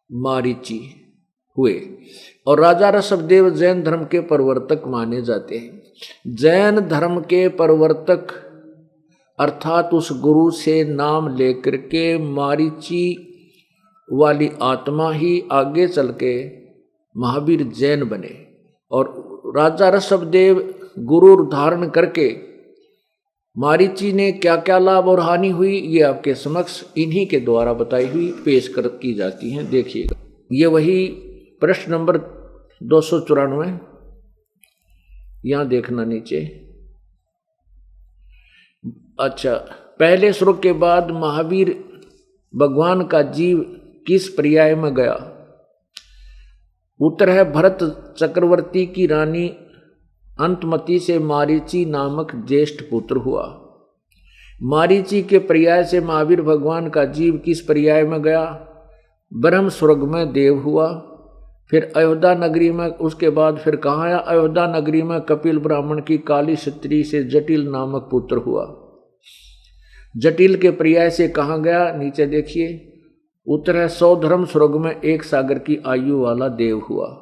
मारीची हुए। और राजा ऋषभ देव जैन धर्म के प्रवर्तक माने जाते हैं। जैन धर्म के प्रवर्तक अर्थात उस गुरु से नाम लेकर के मारीची वाली आत्मा ही आगे चल के महावीर जैन बने। और राजा ऋषभ देव गुरु धारण करके मारीची ने क्या क्या लाभ और हानि हुई, ये आपके समक्ष इन्हीं के द्वारा बताई हुई पेश की जाती हैं। देखिएगा, ये वही प्रश्न नंबर 294, यहां देखना नीचे। अच्छा, पहले श्लोक के बाद महावीर भगवान का जीव किस पर्याय में गया? उत्तर है भरत चक्रवर्ती की रानी अंतमती से मारीची नामक ज्येष्ठ पुत्र हुआ। मारीची के पर्याय से महावीर भगवान का जीव किस पर्याय में गया? ब्रह्म स्वर्ग में देव हुआ। फिर अयोध्या नगरी में, उसके बाद फिर कहाँ आया? अयोध्या नगरी में कपिल ब्राह्मण की काली स्त्री से जटिल नामक पुत्र हुआ। जटिल के पर्याय से कहाँ गया? नीचे देखिए, उत्तर है सौधर्म स्वर्ग में 1 सागर की आयु वाला देव हुआ।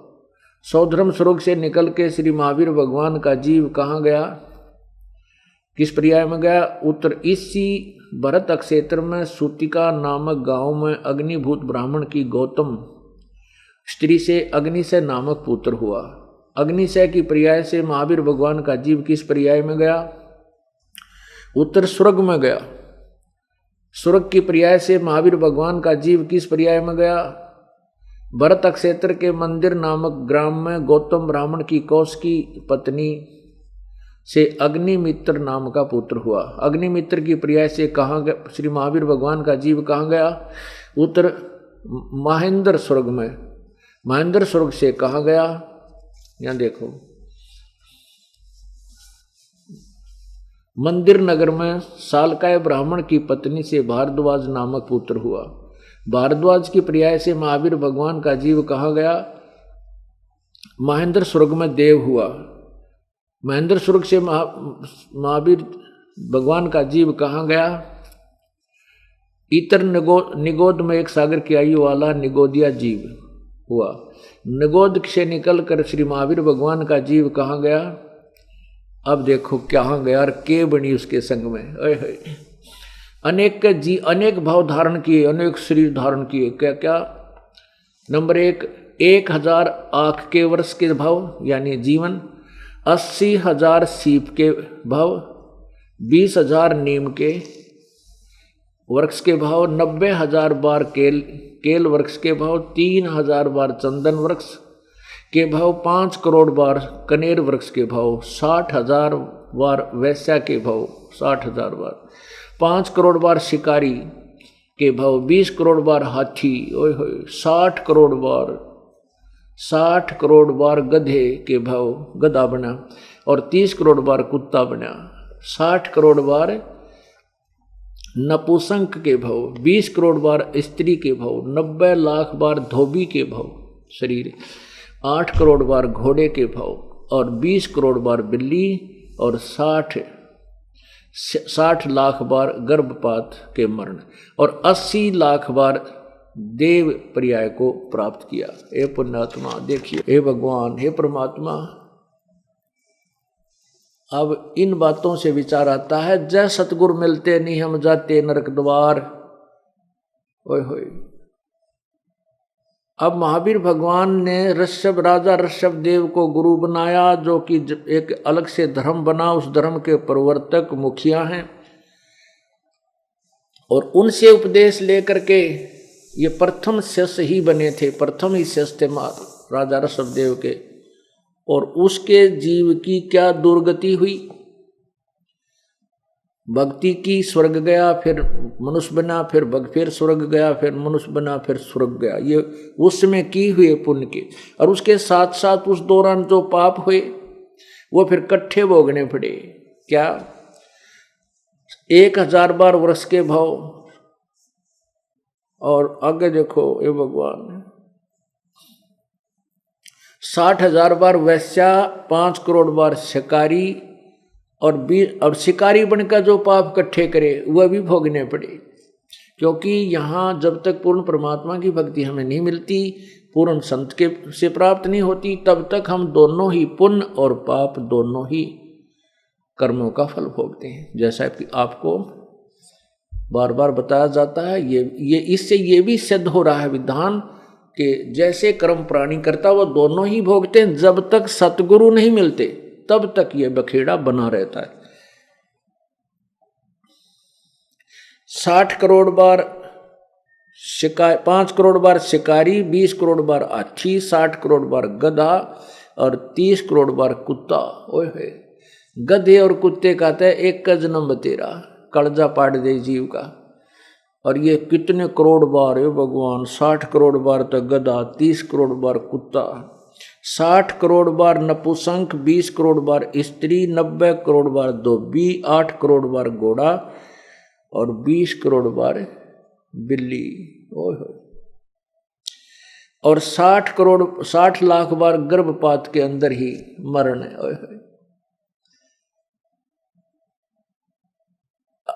सौधर्म स्वर्ग से निकल के श्री महावीर भगवान का जीव कहाँ गया? किस पर्याय में गया? उत्तर इसी भरत क्षेत्र में सूतिका नामक गांव में अग्निभूत ब्राह्मण की गौतम स्त्री से अग्निशय नामक पुत्र हुआ। अग्निशय की पर्याय से महावीर भगवान का जीव किस पर्याय में गया? उत्तर स्वर्ग में गया। स्वर्ग की पर्याय से महावीर भगवान का जीव किस पर्याय में गया? भरत क्षेत्र के मंदिर नामक ग्राम में गौतम ब्राह्मण की कौश की पत्नी से अग्निमित्र नाम का पुत्र हुआ। अग्निमित्र की पर्याय से कहाँ गया? श्री महावीर भगवान का जीव कहाँ गया? उत्तर महेंद्र स्वर्ग में। महेंद्र स्वर्ग से कहाँ गया? यहाँ देखो, मंदिर नगर में सालकाय ब्राह्मण की पत्नी से भारद्वाज नामक पुत्र हुआ। भारद्वाज की पर्याय से महावीर भगवान का जीव कहाँ गया? महेंद्र स्वर्ग में देव हुआ। महेंद्र स्वर्ग से महावीर भगवान का जीव कहाँ गया? इतर निगोद में 1 सागर की आयु वाला निगोदिया जीव हुआ। निगोद से निकल कर श्री महावीर भगवान का जीव कहाँ गया? अब देखो कहाँ गया और के बनी उसके संग में। अनेक भाव धारण किए, अनेक शरीर धारण किए। क्या क्या? नंबर 1, 1000 आँख के वर्ष के भाव यानी जीवन, 80,000 सीप के भाव, 20,000 नीम के वृक्ष के भाव, 90,000 बार केल वृक्ष के भाव, 3,000 बार चंदन वृक्ष के भाव, 5 करोड़ बार कनेर वृक्ष के भाव, 60,000 बार वैश्या के भाव, 60,000 बार, 5 करोड़ बार शिकारी के भाव, 20 करोड़ बार हाथी, 60 करोड़ बार गधे के भाव, गधा बना, और 30 करोड़ बार कुत्ता बना, 60 करोड़ बार नपुंसक के भाव, 20 करोड़ बार स्त्री के भाव, 90 लाख बार धोबी के भाव शरीर, 8 करोड़ बार घोड़े के भाव, और 20 करोड़ बार बिल्ली, और 60 लाख बार गर्भपात के मरण, और 80 लाख बार देव पर्याय को प्राप्त किया। हे पुण्यात्मा देखिए, हे भगवान, हे परमात्मा, अब इन बातों से विचार आता है, जय सतगुरु मिलते नहीं हम जाते नरक द्वार। ओए होए, अब महावीर भगवान ने राजा ऋषभ देव को गुरु बनाया, जो कि एक अलग से धर्म बना, उस धर्म के प्रवर्तक मुखिया हैं, और उनसे उपदेश लेकर के ये प्रथम शिष्य ही बने थे, प्रथम ही शिष्य थे राजा ऋषभदेव के, और उसके जीव की क्या दुर्गति हुई। भक्ति की, स्वर्ग गया, फिर मनुष्य बना, फिर स्वर्ग गया, फिर मनुष्य बना, फिर स्वर्ग गया। ये उसमें की हुए पुण्य के, और उसके साथ साथ उस दौरान जो पाप हुए वो फिर इकट्ठे भोगने पड़े। क्या 1000 बार वर्ष के भाव, और आगे देखो ये भगवान 60,000 बार वैश्या, 5 करोड़ बार शिकारी, और शिकारी बनकर जो पाप इकट्ठे करे वह भी भोगने पड़े। क्योंकि यहाँ जब तक पूर्ण परमात्मा की भक्ति हमें नहीं मिलती, पूर्ण संत के से प्राप्त नहीं होती, तब तक हम दोनों ही पुण्य और पाप दोनों ही कर्मों का फल भोगते हैं। जैसा कि आपको बार बार बताया जाता है, ये इससे ये भी सिद्ध हो रहा है विधान कि जैसे कर्म प्राणी करता वो दोनों ही भोगते हैं। जब तक सतगुरु नहीं मिलते तब तक ये बखेड़ा बना रहता है। 60 करोड़ बार 5 करोड़ बार शिकारी, 20 करोड़ बार हाथी, 60 करोड़ बार गधा, और 30 करोड़ बार कुत्ता। ओए होए, गधे और कुत्ते कहते हैं एक का जन्म तेरा, कलजा पाट दे जीव का। और ये कितने करोड़ बार है भगवान, 60 करोड़ बार तो गधा, 30 करोड़ बार कुत्ता, 60 करोड़ बार नपुंसक, 20 करोड़ बार स्त्री, 90 करोड़ बार धोबी, 8 करोड़ बार घोड़ा, और 20 करोड़ बार बिल्ली। ओए होए, और 60 लाख बार गर्भपात के अंदर ही मरण है। ओए होए,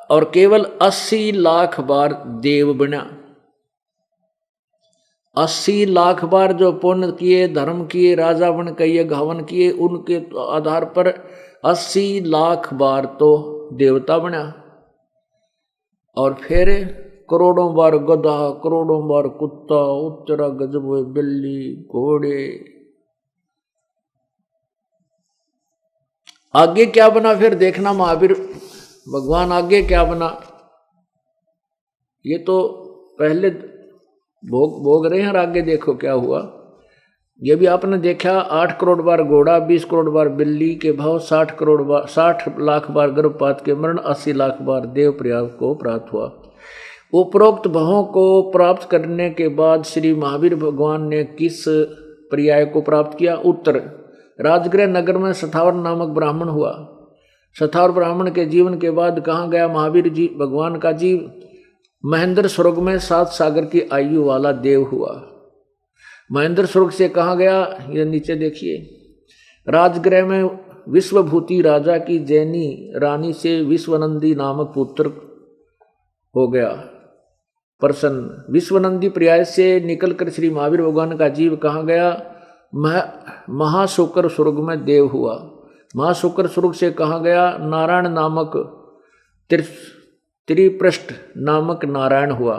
और केवल 80 लाख बार देव बना। 80 लाख बार जो पुण्य किए, धर्म किए, राजा बन किए, घावन किए, उनके आधार पर 80 लाख बार तो देवता बना। और फिर करोड़ों बार गधा, करोड़ों बार कुत्ता, उत्तरा गजब बिल्ली, घोड़े। आगे क्या बना फिर देखना महावीर भगवान, आगे क्या बना। ये तो पहले भोग रहे हैं, और आगे देखो क्या हुआ। ये भी आपने देखा, 8 करोड़ बार घोड़ा, 20 करोड़ बार बिल्ली के भाव, 60 लाख बार गर्भपात के मरण, 80 लाख बार देव प्रयाग को प्राप्त हुआ। उपरोक्त भावों को प्राप्त करने के बाद श्री महावीर भगवान ने किस पर्याय को प्राप्त किया। उत्तर, राजगृह नगर में सथावर नामक ब्राह्मण हुआ। सथावर ब्राह्मण के जीवन के बाद कहाँ गया महावीर जी भगवान का जीव। महेंद्र स्वर्ग में 7 सागर की आयु वाला देव हुआ। महेंद्र स्वर्ग से कहाँ गया, ये नीचे देखिए। राजगृह में विश्वभूति राजा की जैनी रानी से विश्वनंदी नामक पुत्र हो गया प्रसन्न। विश्वनंदी पर्याय से निकलकर श्री महावीर भगवान का जीव कहाँ गया। महाशुकर स्वर्ग में देव हुआ। महाशुकर स्वर्ग से कहाँ गया। नारायण नामक त्रिपृष्ठ नामक नारायण हुआ।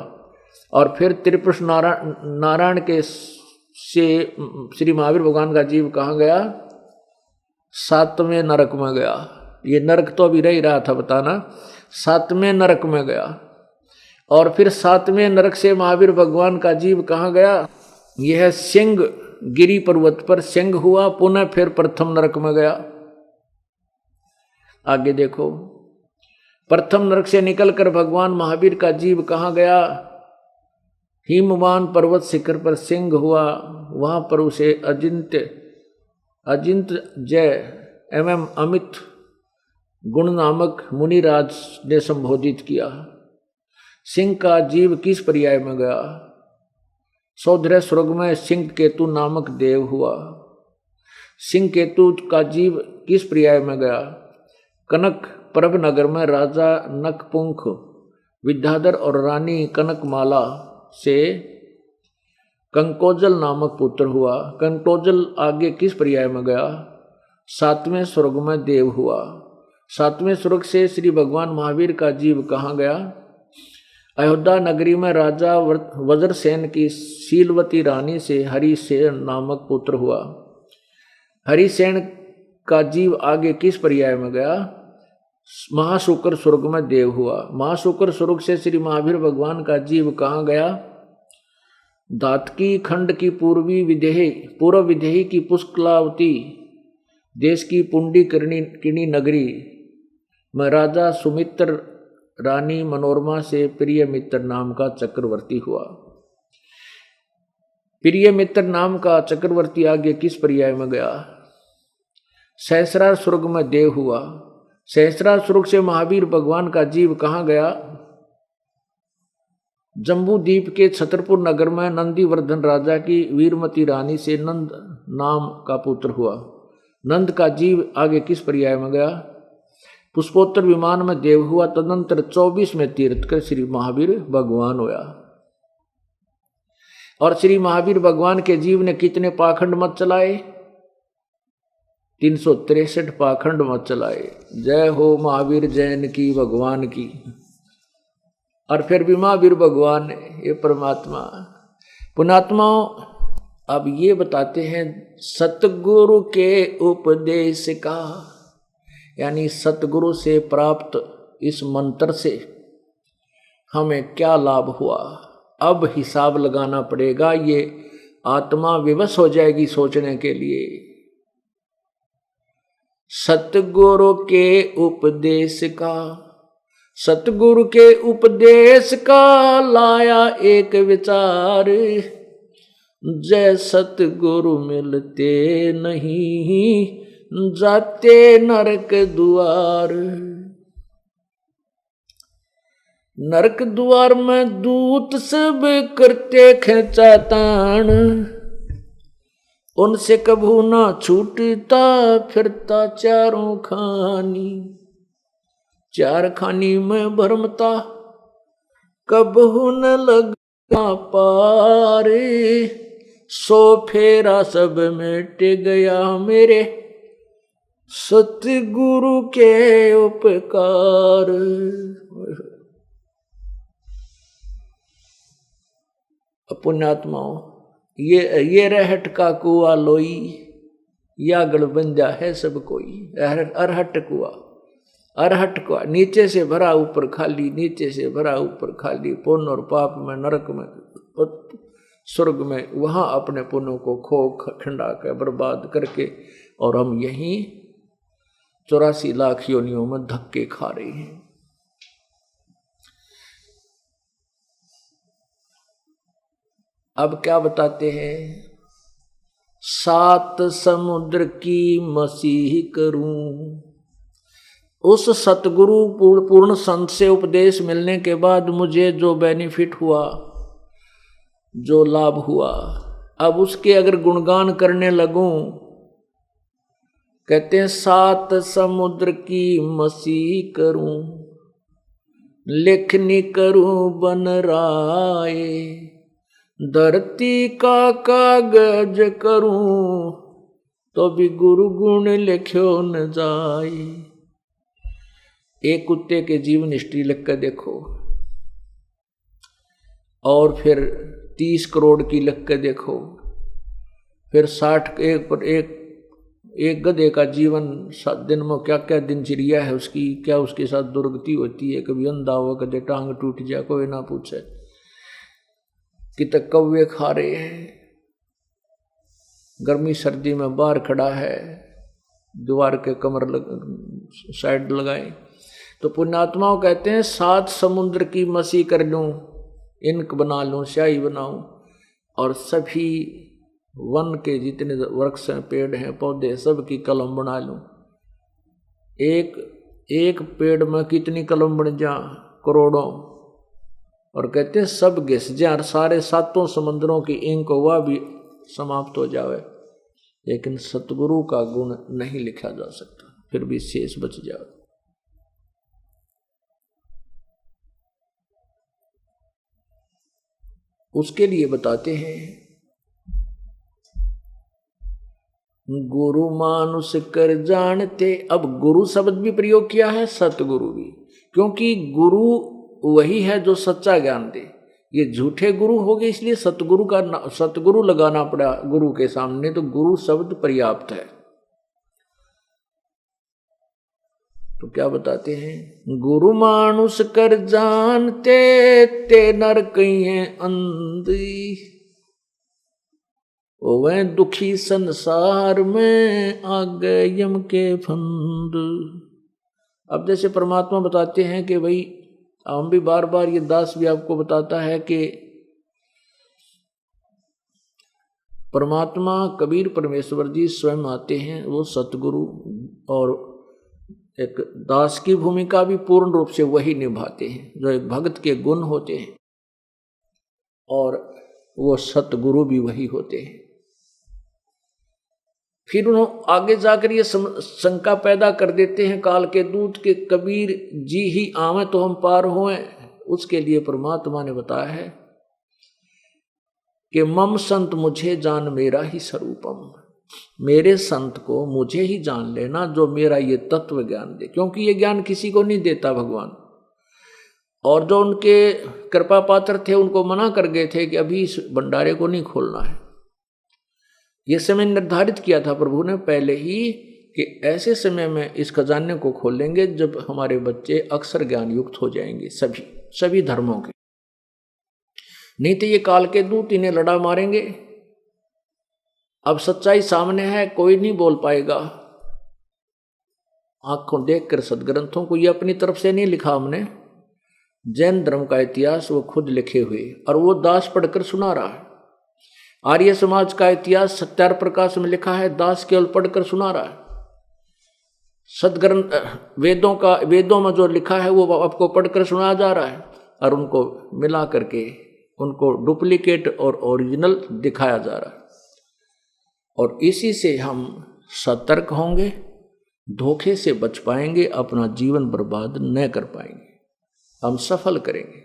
और फिर त्रिपृष्ठ नारायण के से श्री महावीर भगवान का जीव कहाँ गया। 7वें नरक में गया। ये नरक तो अभी रह रहा था बताना। 7वें नरक में गया। और फिर 7वें नरक से महावीर भगवान का जीव कहाँ गया। यह सिंह गिरी पर्वत पर सिंह हुआ। पुनः फिर प्रथम नरक में गया। आगे देखो, प्रथम नरक से निकलकर भगवान महावीर का जीव कहाँ गया। हिमवान पर्वत शिखर पर सिंह हुआ। वहां पर उसे अजिंत जय एवं अमित गुण नामक मुनिराज ने संबोधित किया। सिंह का जीव किस पर्याय में गया। सौधर स्वर्ग में सिंह केतु नामक देव हुआ। सिंह केतु का जीव किस पर्याय में गया। कनक प्रभ नगर में राजा नकपुंख विद्याधर और रानी कनकमाला से कंकोजल नामक पुत्र हुआ। कंकोजल आगे किस पर्याय में गया। 7वें स्वर्ग में देव हुआ। 7वें स्वर्ग से श्री भगवान महावीर का जीव कहाँ गया। अयोध्या नगरी में राजा वज्रसेन की शीलवती रानी से हरिसेन नामक पुत्र हुआ। हरिसेन का जीव आगे किस पर्याय में गया। महाशुकर स्वर्ग में देव हुआ। महाशुकर स्वर्ग से श्री महावीर भगवान का जीव कहाँ गया। धातकी खंड की पूर्व विदेही की पुष्कलावती, देश की पुंडी किरणी नगरी में राजा सुमित्र रानी मनोरमा से प्रिय मित्र नाम का चक्रवर्ती हुआ। प्रिय मित्र नाम का चक्रवर्ती आगे किस पर्याय में गया? सहस्रार स्वर्ग में देव हुआ। सहस्रार स्वर्ग से महावीर भगवान का जीव कहाँ गया? जम्बू द्वीप के छतरपुर नगर में नंदीवर्धन राजा की वीरमती रानी से नंद नाम का पुत्र हुआ। नंद का जीव आगे किस पर्याय में गया? पुष्पोत्तर विमान में देव हुआ। तदनंतर 24 में तीर्थ कर श्री महावीर भगवान हुआ। और श्री महावीर भगवान के जीव ने कितने पाखंड मत चलाए? 363 पाखंड मत चलाए। जय हो महावीर जैन की भगवान की। और फिर भी महावीर भगवान ये परमात्मा पुणात्माओं अब ये बताते हैं सतगुरु के उपदेश का, यानी सतगुरु से प्राप्त इस मंत्र से हमें क्या लाभ हुआ। अब हिसाब लगाना पड़ेगा, ये आत्मा विवश हो जाएगी सोचने के लिए। सतगुरु के उपदेश का, सतगुरु के उपदेश का लाया एक विचार, जय सतगुरु मिलते नहीं जाते नरक द्वार। नरक द्वार में दूत सब करते खेचातान, उनसे कभू ना छूटता फिरता चारों खानी। चार खानी में भरमता कबहू न लगा पारे, 100 फेरा सब मिट गया मेरे सतगुरु के उपकार। पुण्यात्माओं ये रहट का कुआ लोई, या गड़बंजा है सब कोई। अरहट कुआ, अरहट कुआ, नीचे से भरा ऊपर खाली, नीचे से भरा ऊपर खाली। पुण्य और पाप में, नरक में, स्वर्ग में, वहां अपने पुण्यों को खो खंडा कर बर्बाद करके, और हम यहीं 84 लाख योनियों में धक्के खा रहे हैं। अब क्या बताते हैं? 7 समुद्र की मसीह करूं। उस सतगुरु पूर्ण संत से उपदेश मिलने के बाद मुझे जो बेनिफिट हुआ, जो लाभ हुआ, अब उसके अगर गुणगान करने लगूं, कहते हैं 7 समुद्र की मसीह करूं, लेखनी करूं बन राय, धरती का कागज करूं तो भी गुरु गुण लिख्यो न जाए। एक कुत्ते के जीवन हिस्ट्री लिख कर देखो, और फिर 30 करोड़ की लिख कर देखो, फिर 60 एक गधे का जीवन 7 दिन में क्या क्या दिनचर्या है उसकी, क्या उसके साथ दुर्गति होती है। कभी अंधा हो, कभी टांग टूट जाए, कोई ना पूछे। कितने कौवे खा रहे हैं, गर्मी सर्दी में बाहर खड़ा है, दीवार के कमर साइड लगाए। तो पुण्यात्माओं कहते हैं 7 समुद्र की मसी कर लूं, इंक बना लूं, स्याही बनाऊं, और सभी वन के जितने वृक्ष हैं, पेड़ हैं, पौधे, सब की कलम बना लूं। एक पेड़ में कितनी कलम बन जा? करोड़ों। और कहते हैं सब घिस जाए और सारे 7 समुद्रों की इंक हुआ भी समाप्त हो जावे, लेकिन सतगुरु का गुण नहीं लिखा जा सकता, फिर भी शेष बच जावे। उसके लिए बताते हैं गुरु मानुष कर जानते। अब गुरु शब्द भी प्रयोग किया है, सतगुरु भी, क्योंकि गुरु वही है जो सच्चा ज्ञान दे। ये झूठे गुरु हो गए, इसलिए सतगुरु लगाना पड़ा गुरु के सामने, तो गुरु शब्द पर्याप्त है। तो क्या बताते हैं? गुरु मानुष कर जानते ते नर कहीं अंधी। वह दुखी संसार में आ गए यम के फंद। अब जैसे परमात्मा बताते हैं कि भाई, हम भी बार बार, ये दास भी आपको बताता है कि परमात्मा कबीर परमेश्वर जी स्वयं आते हैं, वो सतगुरु, और एक दास की भूमिका भी पूर्ण रूप से वही निभाते हैं, जो एक भक्त के गुण होते हैं, और वो सतगुरु भी वही होते हैं। फिर उन्होंने आगे जाकर ये शंका पैदा कर देते हैं काल के दूत के कबीर जी ही आवे तो हम पार होएं। उसके लिए परमात्मा ने बताया है कि मम संत मुझे जान मेरा ही स्वरूपम, मेरे संत को मुझे ही जान लेना जो मेरा ये तत्व ज्ञान दे, क्योंकि ये ज्ञान किसी को नहीं देता भगवान। और जो उनके कृपा पात्र थे उनको मना कर गए थे कि अभी इस भंडारे को नहीं खोलना है। ये समय निर्धारित किया था प्रभु ने पहले ही कि ऐसे समय में इस खजाने को खोलेंगे जब हमारे बच्चे अक्षर ज्ञान युक्त हो जाएंगे, सभी धर्मों के। नहीं तो ये काल के दूत इन्हें लड़ा मारेंगे। अब सच्चाई सामने है, कोई नहीं बोल पाएगा। आंखों देखकर सदग्रंथों को, ये अपनी तरफ से नहीं लिखा हमने, जैन धर्म का इतिहास वो खुद लिखे हुए, और वो दास पढ़कर सुना रहा है। आर्य समाज का इतिहास सत्यार प्रकाश में लिखा है, दास केवल पढ़कर सुना रहा है। सदग्रंथ वेदों में जो लिखा है वो आपको पढ़कर सुनाया जा रहा है, और उनको मिला करके उनको डुप्लीकेट और ओरिजिनल दिखाया जा रहा है। और इसी से हम सतर्क होंगे, धोखे से बच पाएंगे, अपना जीवन बर्बाद न कर पाएंगे, हम सफल करेंगे।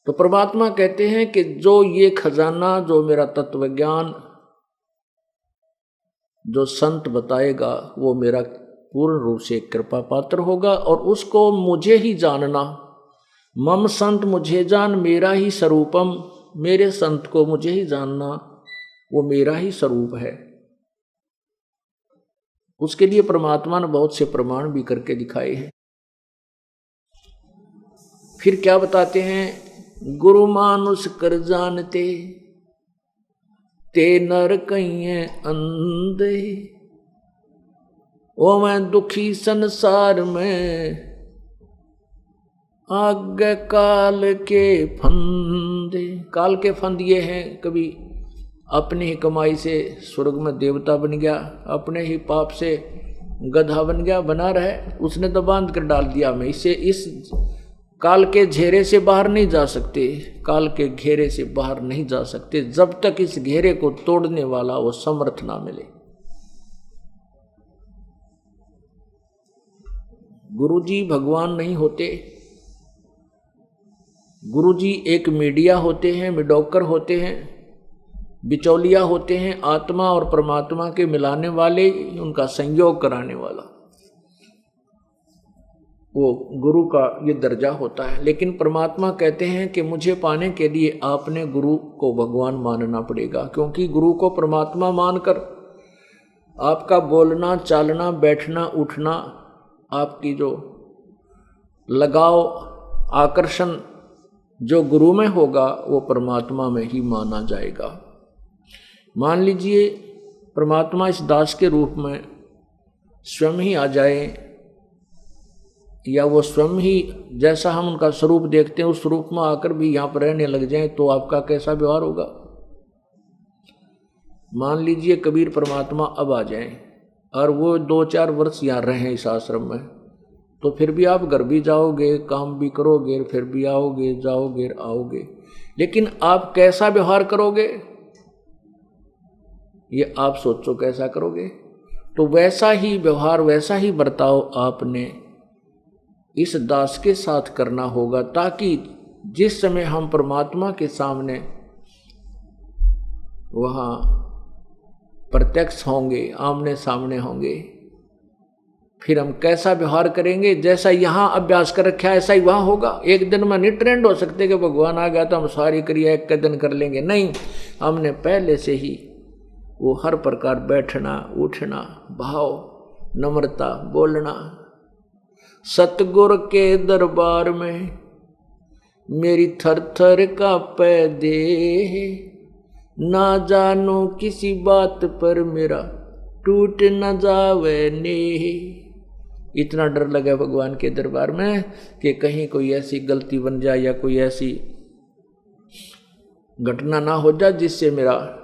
तो परमात्मा कहते हैं कि जो ये खजाना, जो मेरा तत्व ज्ञान जो संत बताएगा, वो मेरा पूर्ण रूप से कृपा पात्र होगा, और उसको मुझे ही जानना। मम संत मुझे जान मेरा ही स्वरूपम, मेरे संत को मुझे ही जानना, वो मेरा ही स्वरूप है। उसके लिए परमात्मा ने बहुत से प्रमाण भी करके दिखाए हैं। फिर क्या बताते हैं, गुरु मानुष कर जानते ते नर कहिए अंधे, ओ मैं दुखी संसार में आगे काल के फंदे। काल के फंद ये हैं, कभी अपनी ही कमाई से स्वर्ग में देवता बन गया, अपने ही पाप से गधा बन गया, बना रहे, उसने तो बांध कर डाल दिया हमें। इससे इस काल के घेरे से बाहर नहीं जा सकते, काल के घेरे से बाहर नहीं जा सकते जब तक इस घेरे को तोड़ने वाला वो समर्थ ना मिले। गुरुजी भगवान नहीं होते, गुरुजी एक मीडिया होते हैं, मिडोकर होते हैं, बिचौलिया होते हैं, आत्मा और परमात्मा के मिलाने वाले, उनका संयोग कराने वाला, वो गुरु का ये दर्जा होता है। लेकिन परमात्मा कहते हैं कि मुझे पाने के लिए आपने गुरु को भगवान मानना पड़ेगा, क्योंकि गुरु को परमात्मा मानकर आपका बोलना, चालना, बैठना, उठना, आपकी जो लगाव, आकर्षण जो गुरु में होगा वो परमात्मा में ही माना जाएगा। मान लीजिए परमात्मा इस दास के रूप में स्वयं ही आ जाए, या वो स्वयं ही जैसा हम उनका स्वरूप देखते हैं उस स्वरूप में आकर भी यहाँ पर रहने लग जाएं, तो आपका कैसा व्यवहार होगा। मान लीजिए कबीर परमात्मा अब आ जाएं और वो 2-4 वर्ष यहाँ रहें इस आश्रम में, तो फिर भी आप घर भी जाओगे, काम भी करोगे, फिर भी आओगे, जाओगे, आओगे, लेकिन आप कैसा व्यवहार करोगे ये आप सोचो, कैसा करोगे। तो वैसा ही व्यवहार, वैसा ही बर्ताव आपने इस दास के साथ करना होगा, ताकि जिस समय हम परमात्मा के सामने वहाँ प्रत्यक्ष होंगे, आमने सामने होंगे, फिर हम कैसा व्यवहार करेंगे। जैसा यहाँ अभ्यास कर रखा है ऐसा ही वहाँ होगा। एक दिन में नहीं ट्रेंड हो सकते कि भगवान आ गया तो हम सारी क्रिया एक दिन कर लेंगे, नहीं, हमने पहले से ही वो हर प्रकार बैठना, उठना, भाव, नम्रता, बोलना। सतगुर के दरबार में मेरी थर थर कांपे देह, ना जानो किसी बात पर मेरा टूट न जावे नेह। इतना डर लगा भगवान के दरबार में कि कहीं कोई ऐसी गलती बन जाए या कोई ऐसी घटना ना हो जाए जिससे मेरा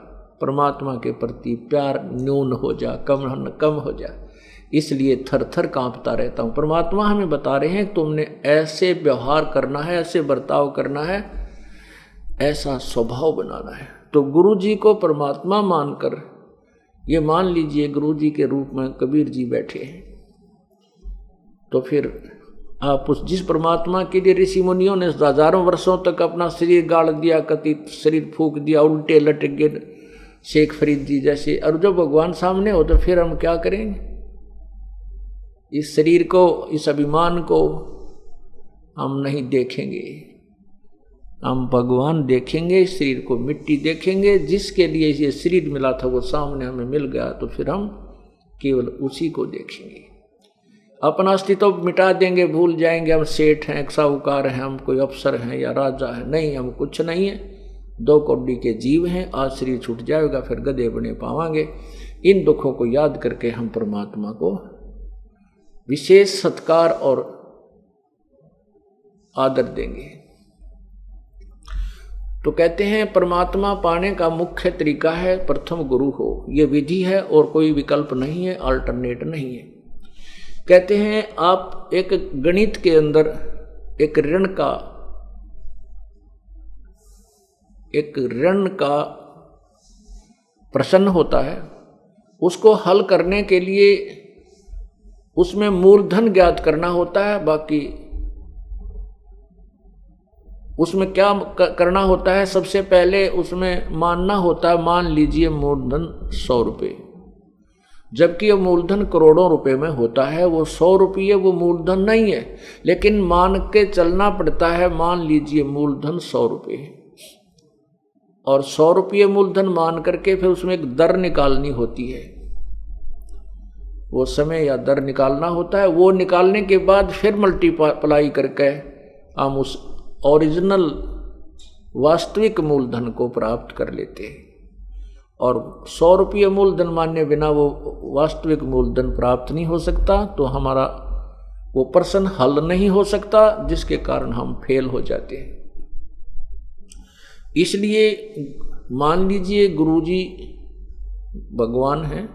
परमात्मा के प्रति प्यार न्यून हो जा, कम हो जाए। इसलिए थर थर कांपता रहता हूँ। परमात्मा हमें बता रहे हैं तुमने ऐसे व्यवहार करना है, ऐसे बर्ताव करना है, ऐसा स्वभाव बनाना है। तो गुरु जी को परमात्मा मानकर, ये मान लीजिए गुरु जी के रूप में कबीर जी बैठे हैं, तो फिर आप उस जिस परमात्मा के लिए ऋषि मुनियों ने हजारों वर्षों तक अपना शरीर गाड़ दिया, कति शरीर फूंक दिया, उल्टे लटक गए शेख फरीद जी जैसे, और जब भगवान सामने हो तो फिर हम क्या करेंगे? इस शरीर को, इस अभिमान को हम नहीं देखेंगे, हम भगवान देखेंगे। इस शरीर को मिट्टी देखेंगे, जिसके लिए ये शरीर मिला था वो सामने हमें मिल गया, तो फिर हम केवल उसी को देखेंगे। अपना अस्तित्व मिटा देंगे, भूल जाएंगे हम सेठ हैं, साहूकार हैं, हम कोई अफसर हैं या राजा है। नहीं, हम कुछ नहीं है, 2 कौड़ी के जीव हैं। आज शरीर छूट जाएगा, फिर गधे बने पावांगे। इन दुखों को याद करके हम परमात्मा को विशेष सत्कार और आदर देंगे। तो कहते हैं परमात्मा पाने का मुख्य तरीका है प्रथम गुरु हो। ये विधि है और कोई विकल्प नहीं है, अल्टरनेट नहीं है। कहते हैं आप एक गणित के अंदर एक ऋण का प्रश्न होता है, उसको हल करने के लिए उसमें मूलधन ज्ञात करना होता है। बाकी उसमें क्या करना होता है? सबसे पहले उसमें मानना होता है, मान लीजिए मूलधन 100 रुपये, जबकि ये मूलधन करोड़ों रुपए में होता है। वो 100 रुपये वो मूलधन नहीं है, लेकिन मान के चलना पड़ता है। मान लीजिए मूलधन 100 रुपये, और 100 रुपये मूलधन मान करके फिर उसमें एक दर निकालनी होती है। वो समय या दर निकालना होता है। वो निकालने के बाद फिर मल्टीप्लाई करके हम उस ओरिजिनल वास्तविक मूलधन को प्राप्त कर लेते हैं। और 100 रुपये मूलधन माने बिना वो वास्तविक मूलधन प्राप्त नहीं हो सकता, तो हमारा वो प्रश्न हल नहीं हो सकता, जिसके कारण हम फेल हो जाते हैं। इसलिए मान लीजिए गुरुजी भगवान हैं,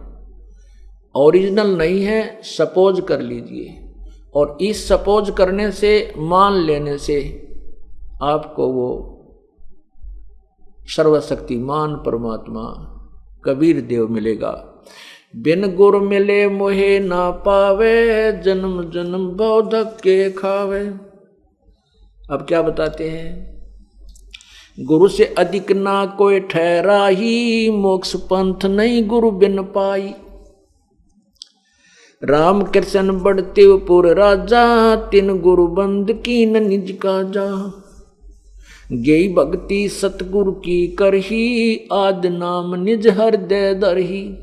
ओरिजिनल नहीं है, सपोज कर लीजिए, और इस सपोज करने से, मान लेने से आपको वो सर्वशक्तिमान परमात्मा कबीर देव मिलेगा। बिन गुर मिले मोहे ना पावे, जन्म जन्म भव धक्के खावे। अब क्या बताते हैं? गुरु से अधिक ना कोई ठहराही, मोक्ष पंथ नहीं गुरु बिन पाई। राम कृष्ण बड़तेवपुर राजा, तिन गुरु बंद कीन निज काजा। गेई भक्ति सतगुरु की करही, आद नाम निज हृदय दरही।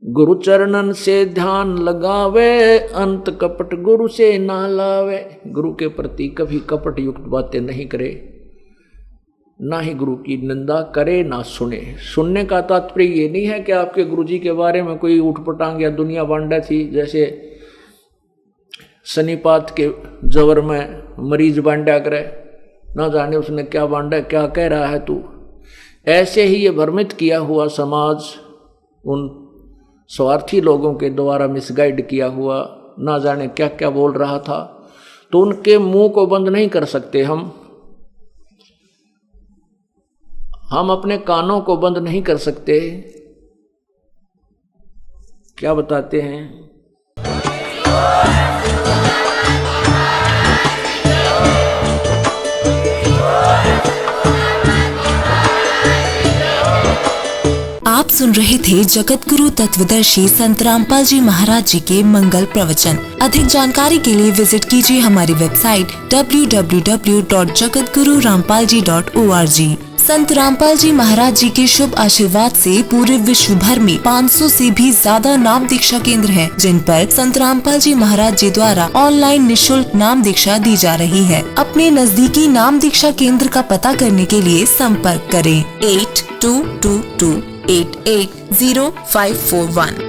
गुरु चरणन से ध्यान लगावे, अंत कपट गुरु से ना लावे। गुरु के प्रति कभी कपट युक्त बातें नहीं करे, ना ही गुरु की निंदा करे, ना सुने। सुनने का तात्पर्य ये नहीं है कि आपके गुरुजी के बारे में कोई उठपटांग या दुनिया बांटा थी, जैसे शनिपात के जवर में मरीज बांटा करे, ना जाने उसने क्या बांटा, क्या कह रहा है तू। ऐसे ही ये भ्रमित किया हुआ समाज, उन स्वार्थी लोगों के द्वारा मिसगाइड किया हुआ, ना जाने क्या क्या बोल रहा था, तो उनके मुंह को बंद नहीं कर सकते हम अपने कानों को बंद नहीं कर सकते। क्या बताते हैं? आप सुन रहे थे जगत गुरु तत्वदर्शी संत रामपाल जी महाराज जी के मंगल प्रवचन। अधिक जानकारी के लिए विजिट कीजिए हमारी वेबसाइट www.jagatgururampalji.org। संत रामपाल जी महाराज जी के शुभ आशीर्वाद से पूरे विश्व भर में 500 से भी ज्यादा नाम दीक्षा केंद्र हैं, जिन पर संत रामपाल जी महाराज जी द्वारा ऑनलाइन निशुल्क नाम दीक्षा दी जा रही है। अपने नजदीकी नाम दीक्षा केंद्र का पता करने के लिए संपर्क करें 8222880541।